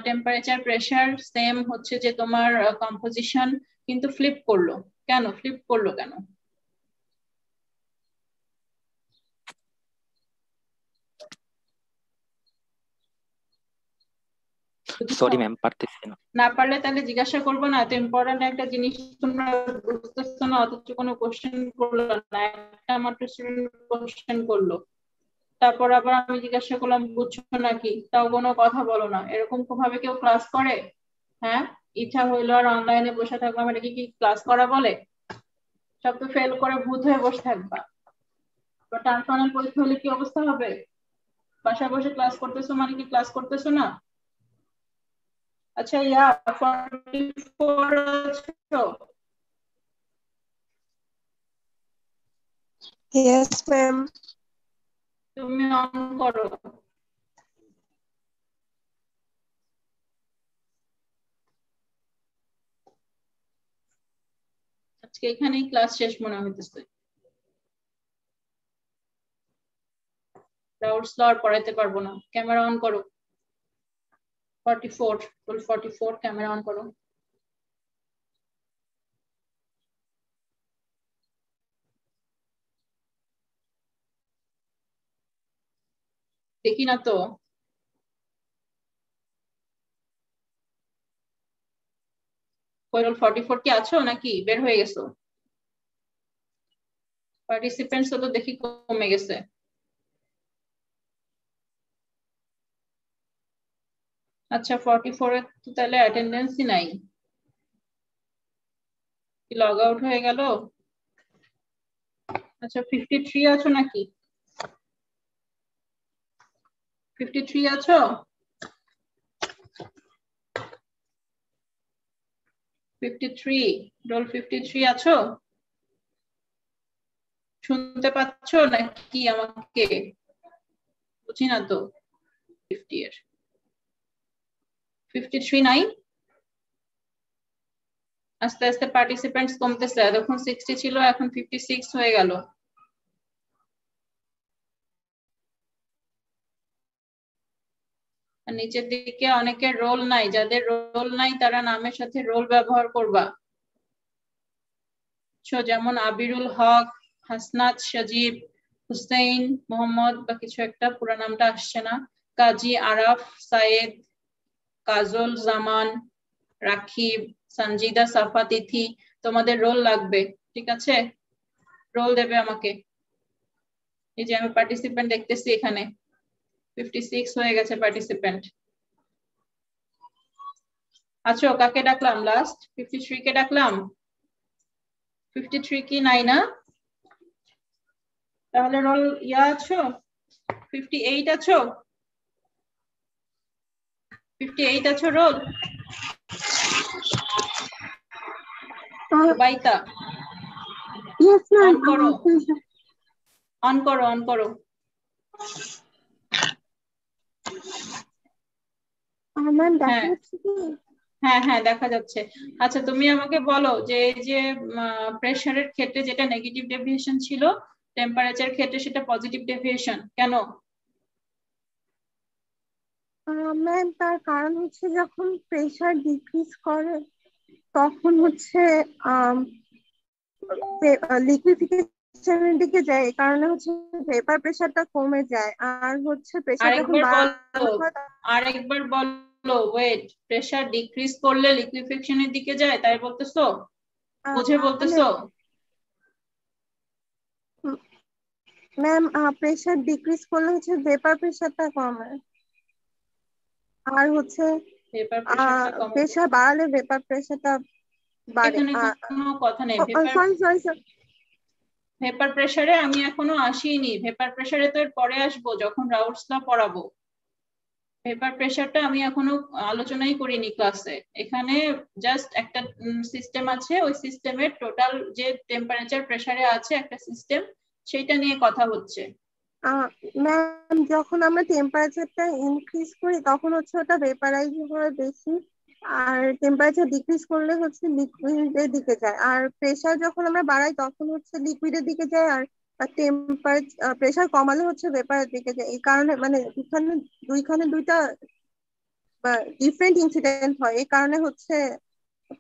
টেম্পারেচার প্রেসার সেম হচ্ছে যে তোমার কম্পোজিশন, কিন্তু ফ্লিপ করলো কেন? সরি ম্যাম, পারতেছি না। না পারলে তাহলে জিজ্ঞাসা করবো না? এত ইম্পর্টেন্ট একটা জিনিস তোমরা বুঝতেছো না, অথচ কোনো কোশ্চেন করলো না, একটা মাত্র স্টুডেন্ট কোশ্চেন করলো, তারপর আবার আমি জিজ্ঞাসা করলাম বুঝছো নাকি, তাও কোনো কথা বলো না। এরকম ভাবে কেউ ক্লাস করে? হ্যাঁ, ইচ্ছা হইলো আর অনলাইনে বসে থাকলাম, এটা কি ক্লাস করা বলে? সব তো ফেল করে ভূত হয়ে বসে থাকবা। টার্ম ফাইনাল পরীক্ষা হলে কি অবস্থা হবে? বাসায় বসে ক্লাস করতেছো মানে কি ক্লাস করতেছো না? আচ্ছা 44 আছো? Yes, ma'am. তুমি অন করো। আজকে এখানেই ক্লাস শেষ মনে হইতেছে। রাউলস ল আর পড়াইতে পারবো না। ক্যামেরা অন করো। 44 রোল 44 ক্যামেরা অন করো। দেখি না তো। রোল 44 কি আছো নাকি বের হয়ে গেছো? পার্টিসিপেন্টস তো দেখি কমে গেছে। আচ্ছা 44 এ তো তাহলে অ্যাটেন্ডেন্সই নাই, কি লগ আউট হয়ে গেল? আচ্ছা 53 আছো নাকি? 53 আছো? 53 রোল 53 আছো? শুনতে পাচ্ছো নাকি আমাকে? বুঝি না তো। 50 এর 53 নাই? আস্তে আস্তে পার্টিসিপেন্টস কমতেছে, তখন 60 ছিল এখন 56 হয়ে গেল। নিচের দিকে অনেকের রোল নাই, যাদের রোল নাই তারা নামের সাথে রোল ব্যবহার করবা। যেমন আবিরুল হক, হাসনাত, সজীব, হুসেইন, মোহাম্মদ বা কিছু একটা, পুরো নামটা আসছে না, কাজী, আরাফ, সায়েদ, কাজল, জামান, রাকিব, সঞ্জিদা, সাফা, তিথি, তোমাদের রোল লাগবে, ঠিক আছে? রোল দেবে আমাকে। এই যে আমি পার্টিসিপেন্ট দেখতেছি এখানে 56 হয়ে গেছে পার্টিসিপেন্ট। আচ্ছা, কাকে ডাকলাম লাস্ট? 53 কে ডাকলাম। 53 কি নাই না? তাহলে রোল আছো? 58 আছো? 58 আছো রোল? বাইতা অন করো, অন করো, অন করো। হ্যাঁ হ্যাঁ দেখা যাচ্ছে। আচ্ছা, তুমি আমাকে বলো যে এই যে প্রেসারের ক্ষেত্রে যেটা নেগেটিভ ডেভিয়েশন ছিল, টেম্পারেচার ক্ষেত্রে সেটা পজিটিভ ডেভিয়েশন কেন? ম্যাম তার কারণ হচ্ছে যখন প্রেসার ডিক্রিজ করে তখন হচ্ছে লিকুইফিকেশনের দিকে যায়, এই কারণে হচ্ছে ভেপার প্রেসারটা কমে যায়। আর হচ্ছে প্রেসার যখন আরেকবার বলো, ওয়েট, প্রেসার ডিক্রিজ করলে লিকুইফিকেশনের দিকে যায় তাই বলতেছো? বুঝে বলতেছো? ম্যাম প্রেসার ডিক্রিজ করলে হচ্ছে ভেপার প্রেসারটা কমে, আর হচ্ছে প্রেসার বাড়ালে ভেপার প্রেসারটা বাড়ে। এখানে কোনো কথা নেই। ভেপার প্রেসারে আমি এখনো আসিনি, ভেপার প্রেসারে তো এর পরে আসবো যখন রাউটস ল পড়াবো। ভেপার প্রেসারটা আমি এখনো আলোচনাই করিনি ক্লাসে। এখানে জাস্ট একটা সিস্টেম আছে, ওই সিস্টেমের টোটাল যে টেম্পারেচার প্রেসারে আছে একটা সিস্টেম, সেটা নিয়ে কথা হচ্ছে। ম্যাম যখন আমরা টেম্পারেচারটা ইনক্রিজ করি তখন হচ্ছে ওটা ভেপারাইজ হয় বেশি, আর টেম্পারেচার ডিক্রিজ করলে হচ্ছে লিকুইডের দিকে যায়। আর প্রেসার যখন আমরা বাড়াই তখন হচ্ছে লিকুইডের দিকে যায়, আর টেম্পারেচার প্রেসার কমালে হচ্ছে ভেপারের দিকে যায়। এই কারণে মানে দুইখানে দুইটা ডিফারেন্ট ইনসিডেন্ট হয়। এই কারণে হচ্ছে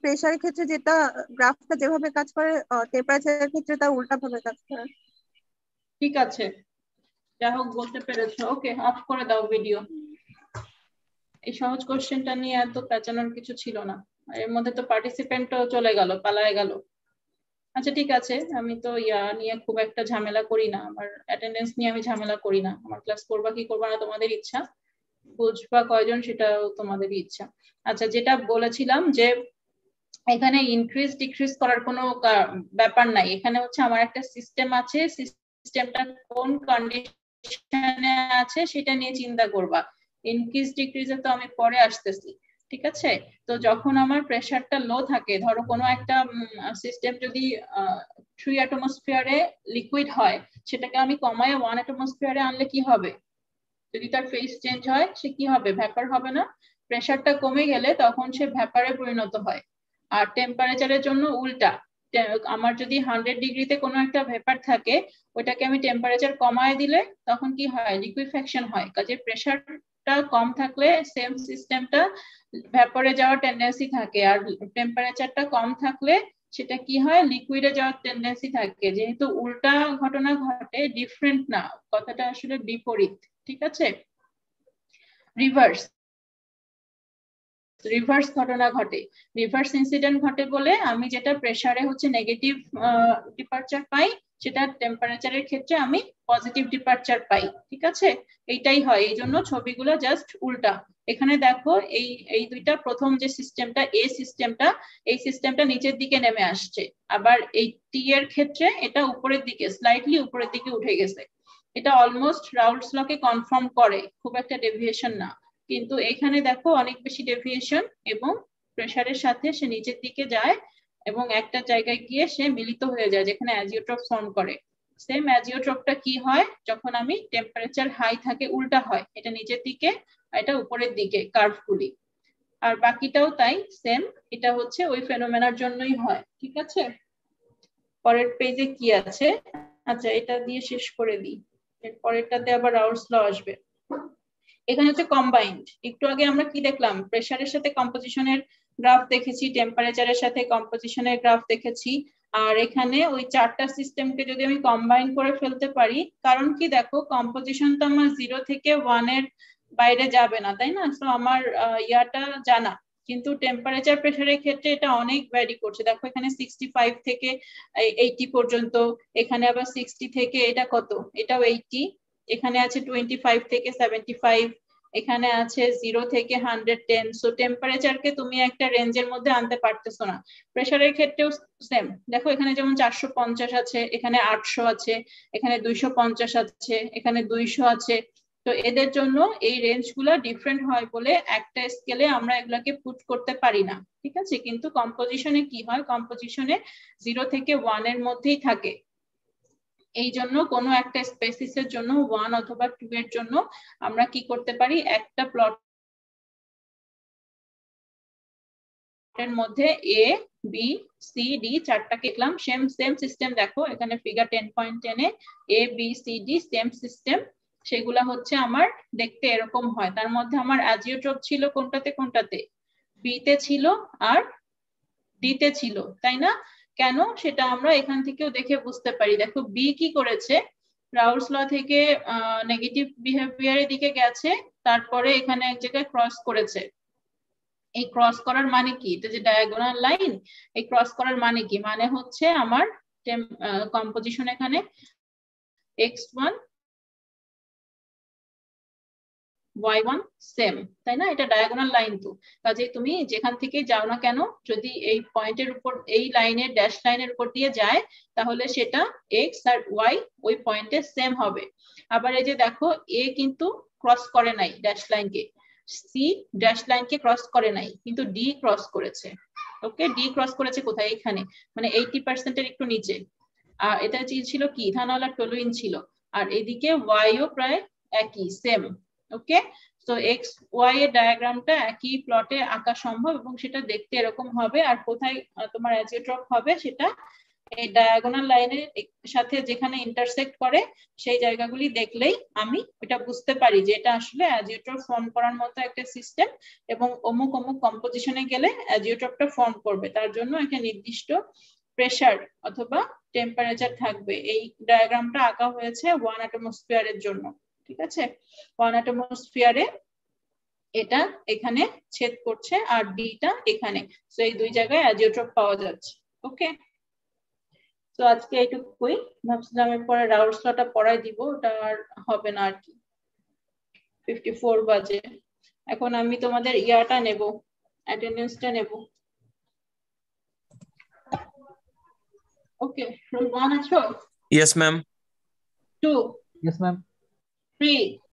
প্রেসারের ক্ষেত্রে যেটা গ্রাফটা যেভাবে কাজ করে টেম্পারেচারের ক্ষেত্রে তা উল্টা ভাবে কাজ করে। ঠিক আছে, যাই হোক বলতে পেরেছো। ওকে, অফ করে দাও ভিডিও। এই সহজ কোশ্চেনটা নিয়ে এত পেঁচানোর কিছু ছিল না, এর মধ্যে তো পার্টিসিপেন্টও চলে গেল, পালায় গেল। আচ্ছা ঠিক আছে, আমি তো নিয়ে খুব একটা ঝামেলা করি না, আমার অ্যাটেন্ডেন্স নিয়ে আমি ঝামেলা করি না। আমার ক্লাস করবা কি করবা না তোমাদের ইচ্ছা, বুঝবা কয়জন সেটাও তোমাদেরই ইচ্ছা। আচ্ছা, যেটা বলেছিলাম যে এখানে ইনক্রিজ ডিক্রিজ করার কোনো ব্যাপার নাই। এখানে হচ্ছে আমার একটা সিস্টেম আছে, সিস্টেমটা কোন কন্ডিশনে আছে সেটা নিয়ে চিন্তা করবা। ইনক্রিজ ডিক্রিজে তো আমি পরে আসতেছি, ঠিক আছে? তো যখন আমার প্রেসারটা লো থাকে, ধরো কোনো একটা সিস্টেম যদি 3 অ্যাটমসফিয়ারে লিকুইড হয়, সেটাকে আমি কমায় 1 অ্যাটমসফিয়ারে আনলে কি হবে? যদি তার ফেজ চেঞ্জ হয় সে কি হবে? ভ্যাপার হবে না? প্রেসারটা কমে গেলে তখন সে ভ্যাপারে পরিণত হয়। আর টেম্পারেচারের জন্য উল্টা, আমার যদি 100 ডিগ্রিতে কোনো একটা ভেপার থাকে, ওইটাকে আমি টেম্পারেচার কমায় দিলে তখন কি হয়? লিকুইফ্যাকশন হয়। কাজে প্রেসারটা কম থাকলে সেম সিস্টেমটা ভ্যাপরে যাওয়ার টেন্ডেন্সি থাকে, আর টেম্পারেচারটা কম থাকলে সেটা কি হয়? লিকুইডে যাওয়ার টেন্ডেন্সি থাকে। যেহেতু উল্টা ঘটনা ঘটে, ডিফারেন্ট না, কথাটা আসলে বিপরীত, ঠিক আছে? রিভার্স ঘটনা ঘটে, রিভার্স ইনসিডেন্ট ঘটে বলে আমি যেটা প্রেসারে হচ্ছে নেগেটিভ ডিপারচার পাই, সেটা টেম্পারেচারের ক্ষেত্রে আমি পজিটিভ ডিপারচার পাই, ঠিক আছে? এইটাই হয়, এই জন্য ছবিগুলো জাস্ট উল্টা। এখানে দেখো এই দুইটা, প্রথম যে সিস্টেমটা এ সিস্টেমটা, এই সিস্টেমটা নিচের দিকে নেমে আসছে, আবার এই টি এর ক্ষেত্রে এটা উপরের দিকে, স্লাইটলি উপরের দিকে উঠে গেছে। এটা অলমোস্ট রাউলস লকে কনফার্ম করে, খুব একটা ডেভিয়েশন না। কিন্তু এখানে দেখো অনেক বেশি ডেভিয়েশন, এবং প্রেসারের সাথে সে নিচের দিকে যায় এবং একটা জায়গায় গিয়ে সে মিলিত হয়ে যায়, যেখানে অ্যাজিওট্রপ ফর্ম করে। সেম অ্যাজিওট্রপটা কি হয়? যখন আমি টেম্পারেচার হাই থাকে উল্টা হয়, এটা নিচের দিকে, এটা উপরের দিকে কার্ভগুলি। আর বাকিটাও তাই সেম, এটা হচ্ছে ওই ফেনোমেনার জন্যই হয়। ঠিক আছে, পরের পেজে কি আছে, আচ্ছা এটা দিয়ে শেষ করে দিই, এর পরেরটাতে আবার রাউলস ল আসবে। এখানে হচ্ছে কম্বাইন্ড। একটু আগে আমরা কি দেখলাম, প্রেসারের সাথে কম্পোজিশনের গ্রাফ দেখেছি, টেম্পারেচারের সাথে কম্পোজিশনের গ্রাফ দেখেছি, আর এখানে ওই চারটা সিস্টেমকে যদি আমি কম্বাইন করে ফেলতে পারি, কারণ কি দেখো কম্পোজিশন তো আমার 0 থেকে 1 এর বাইরে যাবে না, তাই না? তো আমার ইয়াটা জানা, কিন্তু টেম্পারেচার প্রেসারের ক্ষেত্রে এটা অনেক ভ্যারি করছে। দেখো এখানে 65 থেকে 80 পর্যন্ত, এখানে আবার 60 থেকে এটা কত, এটাও 80, এখানে আছে 25 থেকে 75, এখানে আছে 0 থেকে 110। সো টেম্পারেচারকে তুমি একটা রেঞ্জের মধ্যে আনতে পারতেছো না। প্রেসারের ক্ষেত্রেও সেম, দেখো এখানে যেমন 450 আছে, এখানে 800 আছে, এখানে 250 আছে, এখানে 200 আছে। তো এদের জন্য এই রেঞ্জগুলো ডিফারেন্ট হয় বলে একটা স্কেলে আমরা এগুলাকে পুট করতে পারি না। ঠিক আছে, কিন্তু কম্পোজিশনে কি হয়, কম্পোজিশনে 0 থেকে 1 এর মধ্যেই থাকে। এই জন্য কোনো একটা স্পেসিসের জন্য 1 অথবা 2 এর জন্য আমরা কি করতে পারি, একটা প্লটের মধ্যে এ বি সি ডি চারটাকে লিখলাম, সেম সিস্টেম। দেখো এখানে ফিগার 10.10 এ A B C D same system, সেগুলা হচ্ছে আমার দেখতে এরকম হয়। তার মধ্যে আমার অ্যাজিওট্রপ ছিল কোনটাতে, বি তে ছিল আর ডি তে ছিল, তাই না? কেন সেটা আমরা এখান থেকেও দেখে বুঝতে পারি। দেখো বি কি করেছে, রাউলস ল থেকে নেগেটিভ বিহেভিয়ারের দিকে গেছে, তারপরে এখানে এক জায়গায় ক্রস করেছে। এই ক্রস করার মানে কি, এটা যে ডায়াগোনাল লাইন, এই ক্রস করার মানে কি, মানে হচ্ছে আমার কম্পোজিশন এখানে x1 y1 সেম, তাই না? এটা ডায়াগোনাল লাইন, তো কাজে তুমি যেখান থেকে যাও না কেন, যদি এই পয়েন্টের উপর, এই লাইনের ড্যাশ লাইনের উপর দিয়ে যায়, তাহলে সেটা x আর y ওই পয়েন্টে সেম হবে। আবার এই যে দেখো এ কিন্তু ক্রস করে নাই ড্যাশ লাইনকে, সি ড্যাশ লাইনকে ক্রস করে নাই, কিন্তু ডি ক্রস করেছে। ওকে, ডি ক্রস করেছে কোথায়, এখানে, মানে 80% এর একটু নিচে। আর এটা ছিল কি, ইথানল আর টলুইন ছিল, আর এদিকে y ও প্রায় একই সেম। ওকে, তো এক্স ওয়াই এর ডায়াগ্রামটা একই প্লটে আঁকা সম্ভব এবং সেটা দেখতে এরকম হবে। আর কোথায় তোমার অ্যাজিওট্রপ হবে, সেটা এই ডায়াগোনাল লাইনের সাথে যেখানে ইন্টারসেক্ট করে সেই জায়গাগুলি দেখলেই আমি এটা বুঝতে পারি যে এটা আসলে অ্যাজিওট্রপ ফর্ম করার মতো একটা সিস্টেম, এবং অমুক অমুক কম্পোজিশনে গেলে অ্যাজিওট্রপটা ফর্ম করবে, তার জন্য একটা নির্দিষ্ট প্রেসার অথবা টেম্পারেচার থাকবে। এই ডায়াগ্রামটা আঁকা হয়েছে 1 অ্যাটমোস্ফিয়ারের জন্য। ঠিক আছে, 1 অ্যাটমোস্ফিয়ারে এটা এখানে ছেদ করছে আর ডিটা এখানে, তো এই দুই জায়গায় অ্যাজিওট্রপ পাওয়া যাচ্ছে। ওকে, তো আজকে এইটুকুই, ভাবছিলাম এরপরে রাউলস লটা পড়াই দিব, ওটা আর হবে না আর কি, 54 বাজে। এখন আমি তোমাদের ইয়াটা নেব, অ্যাটেন্ডেন্সটা নেব। ওকে, রোল 1 আছো? Yes, ma'am. 2, Yes, ma'am. 3,